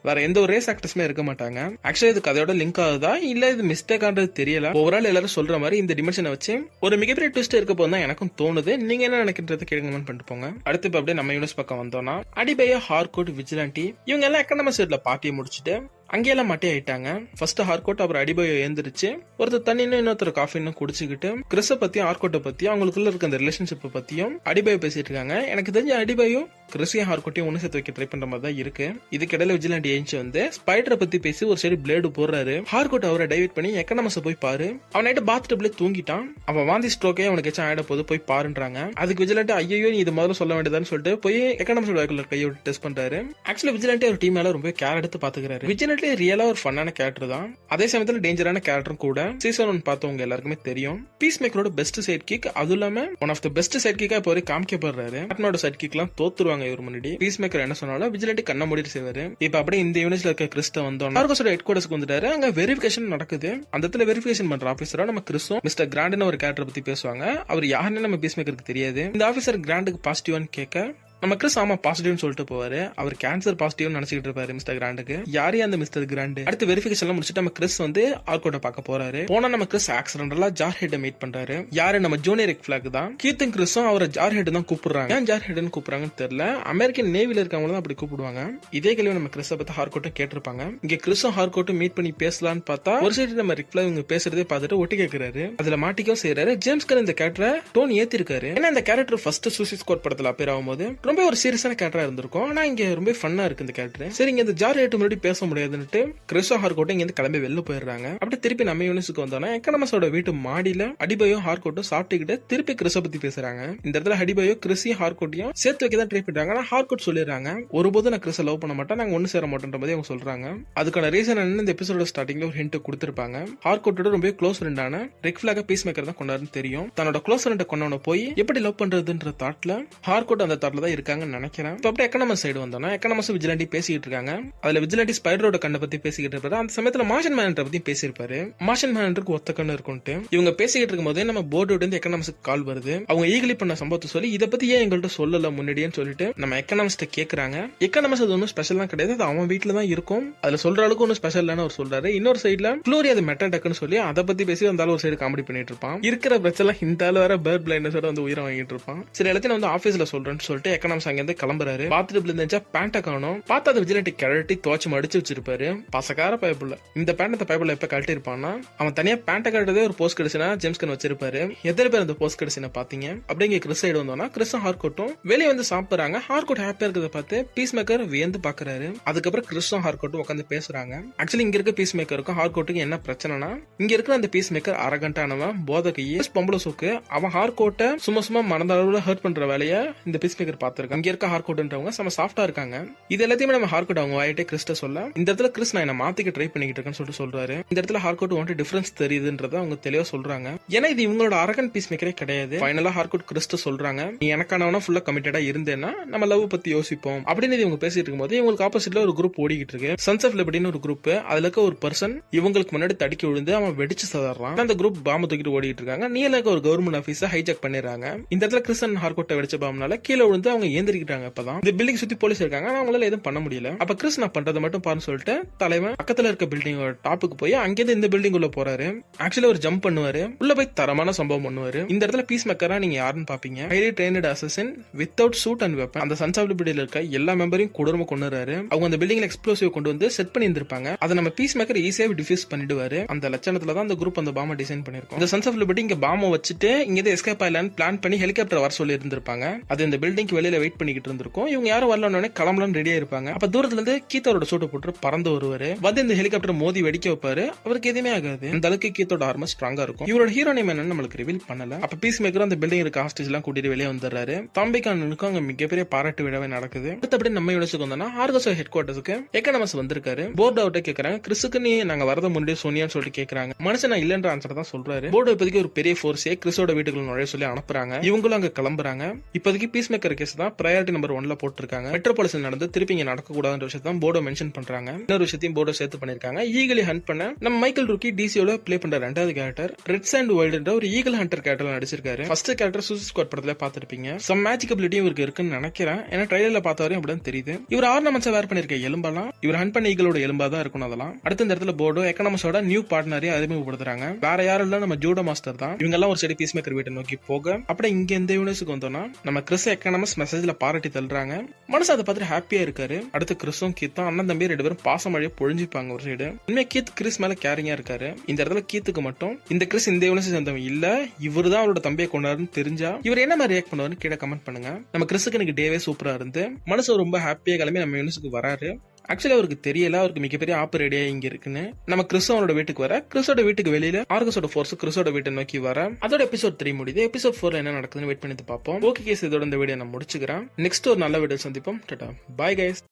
வேற எந்த ஒரு ரேஸ் ஆக்டர்ஸுமே இருக்க மாட்டாங்க. ஆக்சுவலி இது கதையோட லிங்க் ஆகுதா இல்ல இது மிஸ்டேக் ஆனது தெரியல. ஓவரால் எல்லாரும் சொல்ற மாதிரி இந்த டிமென்ஷனை வச்சு ஒரு மிகப்பெரிய ட்விஸ்ட் இருக்க போது தான் எனக்கும் தோணுது. நீங்க என்ன நினைக்கிறது கேளுங்க பண்ணிட்டு போங்க. அடுத்து இப்ப அப்படியே நம்ம யூனிவர்ஸ் பக்கம் வந்தோம்னா அடிபையா ஹார்கோட் விஜிலாண்டி இவங்க எல்லாம் எக்கனாமிக் சைட்ல பார்ட்டியை முடிச்சுட்டு அங்கேயெல்லாம் மாட்டி ஆயிட்டாங்க. ஃபர்ஸ்ட் ஹார்கோட் அப்புறம் அடிபயோ எழுந்திருச்சு ஒருத்தர் தண்ணின்னு இன்னொருத்தர் காஃபின்னு குடிச்சுக்கிட்டு கிறிஸ பத்தியும் ஹார்கோட்டை பத்தியும் அவங்களுக்குள்ள இருக்க அந்த ரிலேஷன்ஷிப் பத்தியும் அடிபயோ பேசிட்டு இருக்காங்க. எனக்கு தெரிஞ்ச அடிபயோ கிறிஸையும் ஹார்கோட்டையும் ஒண்ணு சேர்த்து வைக்க ட்ரை பண்ற மாதிரி தான் இருக்கு. இதுக்கிடையில விஜிலாண்டி ஏஞ்சி வந்து ஸ்பைடரை பத்தி பேசி ஒரு சைடு பிளேடு போடுறாரு. ஹார்கோட் அவரை டைவர்ட் பண்ணி எக்கனாமஸ போய் பாரு. அவன் நைட்டு பாத்டப்ல தூங்கிட்டான். அவன் வாந்தி ஸ்ட்ரோக்கே அவனுக்கு ஏச்சும் ஆயிட போது போய் பாருன்றாங்க. அதுக்கு விஜிலாண்டி ஐயோ நீ இது முதல்ல சொல்ல வேண்டியதான்னு சொல்லிட்டு போய் எக்கனாமஸோட கையை விட்டு டெஸ்ட் பண்றாரு. ஆக்சுவலி விஜிலாண்டி ஒரு டீம் மேல ரொம்ப கேர் எடுத்து பாத்துக்கிறாரு. விஜிலாண்டி ரியலா ஒரு ஃபன்னான கேரக்டர் தான். அதே சமயத்துல டேஞ்சரான கேரக்டரும் கூட. சீசன் 1 பார்த்தவங்க எல்லாருக்குமே தெரியும். பீஸ் மேக்கரோட பெஸ்ட் சைட் கிக், அதுவும் இல்லாம one of the best side கிக்கா இப்போ வரைக்கும் காமிக்கப்படுறாரு. பேட்மேனோட சைட் கிக் எல்லாம் தோத்துருவாங்க இவர் முன்னாடி. பீஸ் மேக்கர் என்ன சொன்னாலும் விஜிலாண்டி கண்ண மூடிட்டு செய்வாரு. இப்ப அப்படியே இந்த யூனிட்ல இருக்க கிறிஸ்ட வந்தோம். ஆர்கோஸோட ஹெட் குவார்டர்ஸ்க்கு வந்துட்டாரு. அங்க வெரிஃபிகேஷன் நடக்குது. அந்த இடத்துல வெரிஃபிகேஷன் பண்ற ஆபீசரா நம்ம கிறிஸும் மிஸ்டர் கிராண்ட்னு ஒரு கேரக்டர் பத்தி பேசுவாங்க. அவர் யாருன்னு நம்ம பீஸ் மேக்கருக்கு தெரியாது. இந்த ஆபீசர் கிராண்டுக்கு பாசிட்டிவான்னு கேட்க நம்ம கிறிஸ் ஆமா பாசிட்டிவ்னு சொல்லிட்டு போவாரு. அவர் கேன்சர் பாசிட்டிவ்னு நினைச்சிட்டு இருப்பாரு மிஸ்டர் கிராண்டுக்கு. யாரே அந்த மிஸ்டர் கிராண்ட். அடுத்து வெரிஃபிகேஷன் முடிச்சுட்டு நம்ம கிறிஸ் வந்து ஆர்கோட்டை பார்க்க போறாரு. போனா நம்ம கிறிஸ் ஆக்சிடென்டலா ஜார் ஹெட்டை மீட் பண்றாரு. யாரு நம்ம ஜூனியர் ரிக் ஃபிளாக் தான். கீத்தும் கிறிஸும் அவரை ஜார் ஹெட் தான் கூப்பிடுறாங்க. ஏன் ஜார் ஹெட்னு கூப்பிடுறாங்கன்னு தெரியல. அமெரிக்கன் நேவில இருக்கவங்க தான் அப்படி கூப்பிடுவாங்க. இதே கேள்வி நம்ம கிறிஸை பத்தி ஹார்கோட்டும் கேட்டிருப்பாங்க. இங்க கிறிஸும் ஹார்கோட்டும் மீட் பண்ணி பேசலான்னு பார்த்தா ஒரு சைடு நம்ம ரிக் ஃபிளாக் இவங்க பேசுறதே பார்த்துட்டு ஒட்டி கேட்கிறாரு. அதுல மாட்டிக்கவும் செய்யறாரு. ஜேம்ஸ் கன் இந்த கேரக்டரை டோன் ஏத்திருக்காரு. ஏன்னா இந்த கேரக்டர் ஃபர்ஸ்ட் சூசைட் ஸ்குவாட் படத்துல அப்பேர் ஆகும்போது ரொம்ப ஒரு சீரியஸான கேரக்டரா இருந்திருக்கும். ஆனா இங்க ரொம்ப ஃபன்னா இருக்கு இந்த கேரக்டர். சரி இங்க இந்த ஜார் ஹெட் முன்னாடி பேச முடியாதுன்னு கிறிஸோ ஹார்கோட்டும் இங்க இருந்து கிளம்பி வெளில போயிடுறாங்க. அப்படி திருப்பி நம்ம யூனிட்ஸ்க்கு வந்தோம்னா எக்கனாமஸோட வீட்டு மாடியில அடிபயோ ஹார்கோட்டும் சாப்பிட்டுக்கிட்டு திருப்பி கிறிஸ பத்தி பேசுறாங்க. இந்த இடத்துல அடிபயோ கிறிஸையும் ஹார்கோட்டையும் சேர்த்து வைக்க தான் ட்ரை பண்றாங்க. ஆனா ஹார்கோட் சொல்லிடுறாங்க ஒருபோது நான் கிறிஸ லவ் பண்ண மாட்டேன், நாங்க ஒன்னு சேர மாட்டோன்ற மாதிரி அவங்க சொல்றாங்க. அதுக்கான ரீசன் என்ன இந்த எபிசோட ஸ்டார்டிங்ல ஒரு ஹிண்ட் கொடுத்திருப்பாங்க. ஹார்கோட்டோட ரொம்ப க்ளோஸ் ஃப்ரெண்டான ரிக் ஃபிளாக் பீஸ் மேக்கர் தான் கொண்டாருன்னு தெரியும். தன்னோட க்ளோஸ் ஃப்ரெண்டை கொண்டவன போய் எப்படி லவ் பண்றதுன்ற தாட்ல ஹார்கோட் அந்த தாட்ல தான் இருக்காங்கன்னு நினைக்கிறேன். இப்போ அப்படியே எக்கனாமஸ் சைடு வந்தோம்னா எக்கனாமஸ் விஜிலாண்டி பேசிக்கிட்டு இருக்காங்க. அதுல விஜிலாண்டி ஸ்பைடரோட கண்ணை பத்தி பேசிக்கிட்டு இருப்பாரு. அந்த சமயத்துல மார்ஷன் மேனேஜர் பத்தி பேசியிருப்பாரு. மார்ஷன் மேனேஜருக்கு ஒத்த கண்ணு இருக்கும்ட்டு இவங்க பேசிக்கிட்டு இருக்கும் போதே நம்ம போர்டு இருந்து எக்கனாமிக்ஸ் கால் வருது. அவங்க ஈகிலி பண்ண சம்பவத்தை சொல்லி இதை பத்தி ஏன் எங்கள்கிட்ட சொல்லல முன்னாடின்னு சொல்லிட்டு நம்ம எக்கனாமிஸ்ட கேக்குறாங்க. எக்கனாமிக்ஸ் அது ஒன்றும் ஸ்பெஷல்லாம் கிடையாது, அது அவன் வீட்டுல தான் இருக்கும், அதுல சொல்ற அளவுக்கு ஒன்றும் ஸ்பெஷல் இல்லைன்னு அவர் சொல்றாரு. இன்னொரு சைட்ல குளோரி அது மெட்டன்டக்குன்னு சொல்லி அதை பத்தி பேசி அந்த ஒரு சைடு காமெடி பண்ணிட்டு இருப்பான். இருக்கிற பிரச்சனை இந்த ஆள் வேற பேர்ட் பிளைண்ட்னஸோட வந்து உயிரை வாங்கிட்டு இருப்பான். சரி எல்லாத்தையும் வந்து ஆபீஸ்ல சொல்றேன்னு சொல்லிட்டு எக்கனாமிக்ஸ் அங்க இருந்து கிளம்புறாரு. பாத்துட்டு இருந்துச்சா பேண்ட காணும். பார்த்தா அதை விஜிலாண்டி கழட்டி துவச்சு மடிச்சு வச்சிருப்பாரு. பசக்கார பயப்புள்ள இந்த பேண்ட் பயப்புள்ள எப்ப கழட்டி இருப்பான்னா அவன் தனியா பேண்ட கழட்டதே ஒரு போஸ்ட் கிடைச்சுனா ஜேம்ஸ்கன் வச்சிருப்பாரு. எத்தனை பேர் அந்த போஸ்ட் கிடைச்சுன்னு பாத்தீங்க. அப்படிங்க கிறிஸ் சைடு வந்தோம்னா கிறிஸும் ஹார்கோட்டும் வெளியே வந்து சாப்பிடுறாங்க. ஹார்கோட் ஹாப்பியா இருக்கிறத பார்த்து பீஸ் மேக்கர் வியந்து பாக்குறாரு. அதுக்கப்புறம் கிறிஸும் ஹார்கோட்டும் உட்காந்து பேசுறாங்க. ஆக்சுவலி இங்க இருக்க பீஸ் மேக்கருக்கும் ஹார்கோட்டுக்கு என்ன பிரச்சனைனா இங்க இருக்கிற அந்த பீஸ் மேக்கர் அரகண்டானவன் போத கையே பொம்பளை சோக்கு அவன் ஹார்கோட்டை சும்மா மறந்த அளவுல ஹர்ட் பண்ற வேலையை இந்த பீஸ் மேக்கர் பாத்துருக்காங்க. இங்க இருக்க ஹார்கோட்ன்றவங்க செம சாஃப்டா இருக்காங்க. இது எல்லாத்தையுமே நம்ம ஹார்கோட் அவங்க வாயிட்டே கிறிஸ்ட சொல்ல இந்த இடத்துல கிறிஸ் நான் என்ன மாத்திக்க ட்ரை பண்ணிக்கிட்டு இருக்கேன்னு சொல்லிட்டு சொல்றாரு. இந்த இடத்துல ஹார்கோட் வந்துட்டு டிஃபரன்ஸ் தெரியுதுன்றத அவங்க தெளிவா சொல்றாங்க. ஏன்னா இது இவங்களோட அரகன் பீஸ் மேக்கரே கிடையாது. ஃபைனலா ஹார்கோட் கிறிஸ்ட சொல்றாங்க நீ எனக்கானவனா ஃபுல்லா கமிட்டடா இருந்தேன்னா நம்ம லவ் பத்தி யோசிப்போம் அப்படின்னு இவங்க பேசிட்டு இருக்கும்போது இவங்களுக்கு ஆப்போசிட்ல ஒரு குரூப் ஓடிக்கிட்டு இருக்கு. சன்ஸ் ஆஃப் லிபர்ட்டின்னு ஒரு குரூப். அதுல இருக்க ஒரு பர்சன் இவங்களுக்கு முன்னாடி தடுக்கி விழுந்து அவன் வெடிச்சு சதறான். அந்த குரூப் பாம்பு தூக்கிட்டு ஓடிட்டு இருக்காங்க. நீல ஒரு கவர்மெண்ட் ஆபீஸ ஹைஜாக் பண்ணிடுறாங்க. இந்த இடத்துல கிறிஸ்டன் ஹார்கோட்டை வெடிச்ச பாம்புனால கீழே விழுந்து அவங்க ஏந்திரிக்கிட்டாங்க. இப்பதான் இந்த பில்டிங் சுத்தி போலீஸ் இருக்காங்க. அவங்களால எதுவும் பண்ண முடியல. அப்ப கிறிஸ் நான் பண்றதை மட்டும் பாருன்னு சொல்லிட்டு தலைவன் பக்கத்துல இருக்க பில்டிங்கோட டாப்புக்கு போய் அங்கேருந்து இந்த பில்டிங் உள்ள போறாரு. ஆக்சுவலி ஒரு ஜம்ப் பண்ணுவாரு. உள்ள போய் தரமான சம்பவம் பண்ணுவாரு. இந்த இடத்துல பீஸ் மேக்கரா நீங்க யாருன்னு பாப்பீங்க. Highly trained assassin without suit and weapon. அந்த சன்ஸ் ஆஃப் லிபர்ட்டில இருக்க எல்லா மெம்பரையும் கொடூரமா கொண்டுறாரு. அவங்க அந்த பில்டிங்ல எக்ஸ்ப்ளோசிவ் கொண்டு வந்து செட் பண்ணி இருந்திருப்பாங்க. அதை நம்ம பீஸ் மேக்கர் ஈஸியா டிஃப்யூஸ் பண்ணிடுவாரு. அந்த லட்சணத்துல தான் அந்த குரூப் அந்த பாம்பை டிசைன் பண்ணிருக்கும். இந்த சன்ஸ் ஆஃப் லிபர்ட்டி இங்க பாம்பை வச்சுட்டு இங்க எஸ்கேப் ஆயிலான்னு பிளான் பண்ணி ஹெலிகாப்டர் வர சொல்லி இருந்திருப்பாங்க. அது இந்த பில்டிங்க்கு வெளியில வெயிட் பண்ணிக்கிட்டு இருந்திருக்கும். இவங்க யாரும் வரலன்னு கிளம்பலாம் ரெடியா இருப்பாங்க. அப்ப தூரத்துல இருந்து கீத்தோட சூட்டை போட்டு பறந்து வருவாரு. வந்து இந்த ஹெலிகாப்டர் மோதி வெடிக்க வைப்பாரு. அவருக்கு எதுவுமே ஆகாது. அந்த அளவுக்கு கீத்தோட ஆர்மர் ஸ்ட்ராங்கா இருக்கும். இவரோட ஹீரோ நேம் என்னன்னு நம்மளுக்கு ரிவீல் பண்ணல. அப்ப பீஸ் மேக்கர் அந்த பில்டிங் இருக்க ஹாஸ்டேஜ் எல்லாம் கூட்டிட்டு வெளியே வந்துடுறாரு. தம்பிக்கானுக்கும் அங்க மிகப்பெரிய பாராட்டு விழாவே நடக்குது. அடுத்தபடி நம்ம யூனிவர்சிட்டிக்கு வந்தோம்னா ஆர்கோசோ ஹெட் குவார்டர்ஸ்க்கு எக்கனாமஸ் வந்திருக்காரு. போர்டு அவுட்ட கேக்குறாங்க கிறிஸுக்கு நீ நாங்க வரத முன்னாடியே சொன்னியான்னு சொல்லிட்டு கேக்குறாங்க. மனுஷன் நான் இல்லன்ற ஆன்சர் தான் சொல்றாரு. போர்டு இப்போதைக்கு ஒரு பெரிய ஃபோர்ஸே கிறிஸோட வீட்டுக்குள்ள நுழைய சொல்லி அனுப்புறாங்க. இவங்களும் அங்க கிளம்புறாங்க. இப்போதைக்கு பீஸ் மேக்கர் கேஸ் தான் பிரையாரிட்டி நம்பர் 1ல போட்டிருக்காங்க. மெட்ரோபாலிஸ் நடந்து திருப்பி இங்க நடக்க கூடாதுன்ற விஷயத்தை போர்டோ மென்ஷன் பண்றாங்க. இன்னொரு விஷயத்தையும் போர்டோ சேர்த்து பண்ணிருக்காங்க. ஈகிளி ஹண்ட் பண்ண நம்ம மைக்கேல் ரூக்கி டிசியோட பிளே பண்ற ரெண்டாவது கேரக்டர் ரெட்ஸ் அண்ட் வைல்டுன்ற ஒரு ஈகிள் ஹண்டர் கேரக்டர்ல நடிச்சிருக்காரு. ஃபர்ஸ்ட் கேரக்டர் சூசைட் ஸ்குவாட் படத்துல பாத்திருப்பீங்க. சம் மேஜிக் அபிலிட்டி இவருக்கு இருக்குன்னு நினைக்கிறேன். ஏன்னா ட்ரைலர்ல பார்த்தாரையும் அப்படிதான் தெரியுது. இவர் ஆர்னமெண்ட்ஸா வேர் பண்ணிருக்க எலும்பெல்லாம் இவர் ஹண்ட் பண்ண ஈகிளோட எலும்பா தான் இருக்கும். அதெல்லாம் அடுத்த இந்த இடத்துல போர்டோ எக்கனாமிக்ஸோட நியூ பார்ட்னரே அறிமுகப்படுத்துறாங்க. வேற யாரும் இல்ல நம்ம ஜூடோ மாஸ்டர் தான். இவங்க எல்லாம் ஒரு சைடு பீஸ் மேக்கர் வீட்டை நோக்கி போக அப்படியே இங்க இந்த யூனிவர்ஸுக்கு வந்தோம்னா நம்ம கிறிஸ் எக்கனாமிக்ஸ் மெசேஜ்ல பாராட்டி தள்ளுறாங்க. மனசு அதை பார்த்துட்டு ஹாப்பியா இருக்காரு. அடுத்து கிறிஸும் கீத்தும் அண்ணன் தம்பி 2 பேரும் பாசம் மழையை பொழிஞ்சிப்பாங்க ஒரு சைடு. உண்மையா கீத் கிறிஸ் மேல கேரிங்கா இருக்காரு. இந்த இடத்துல கீத்துக்கு மட்டும் இந்த கிறிஸ் இந்த யூனிவர்ஸ் சேர்ந்தவன் இல்ல இவரு தான் அவரோட தம்பியை கொண்டாருன்னு தெரிஞ்சா இவர் என்ன மாதிரி ரியாக்ட் பண்ணுவாருன்னு கீழே கமெண்ட் பண்ணுங்க. நம்ம கிறிஸுக்கு எனக்கு டேவே சூப்பரா இருந்து மனசு ரொம்ப ஹாப்பியா கிளம்பி நம்ம யூனிவர்ஸுக்கு வராரு. ஆக்சுவலி அவருக்கு தெரியல அவருக்கு மிகப்பெரிய ஆப்பு ரெடியா இங்க இருக்குன்னு. நம்ம கிறிஸ் அவரோட வீட்டுக்கு வர கிறிஸோட வீட்டுக்கு வெளியில ஆர்கஸோட ஃபோர்ஸ் கிறிஸோட வீட்டை நோக்கி வர அதோட எபிசோட் 3 முடியுது. எபிசோட் 4 என்ன நடக்குதுன்னு வெயிட் பண்ணி பார்ப்போம். ஓகே கேஸ் இதோட இந்த வீடியோ நான் முடிச்சுக்கிறேன். நெக்ஸ்ட் ஒரு நல்ல வீடியோ சந்திப்போம். Tata bye guys.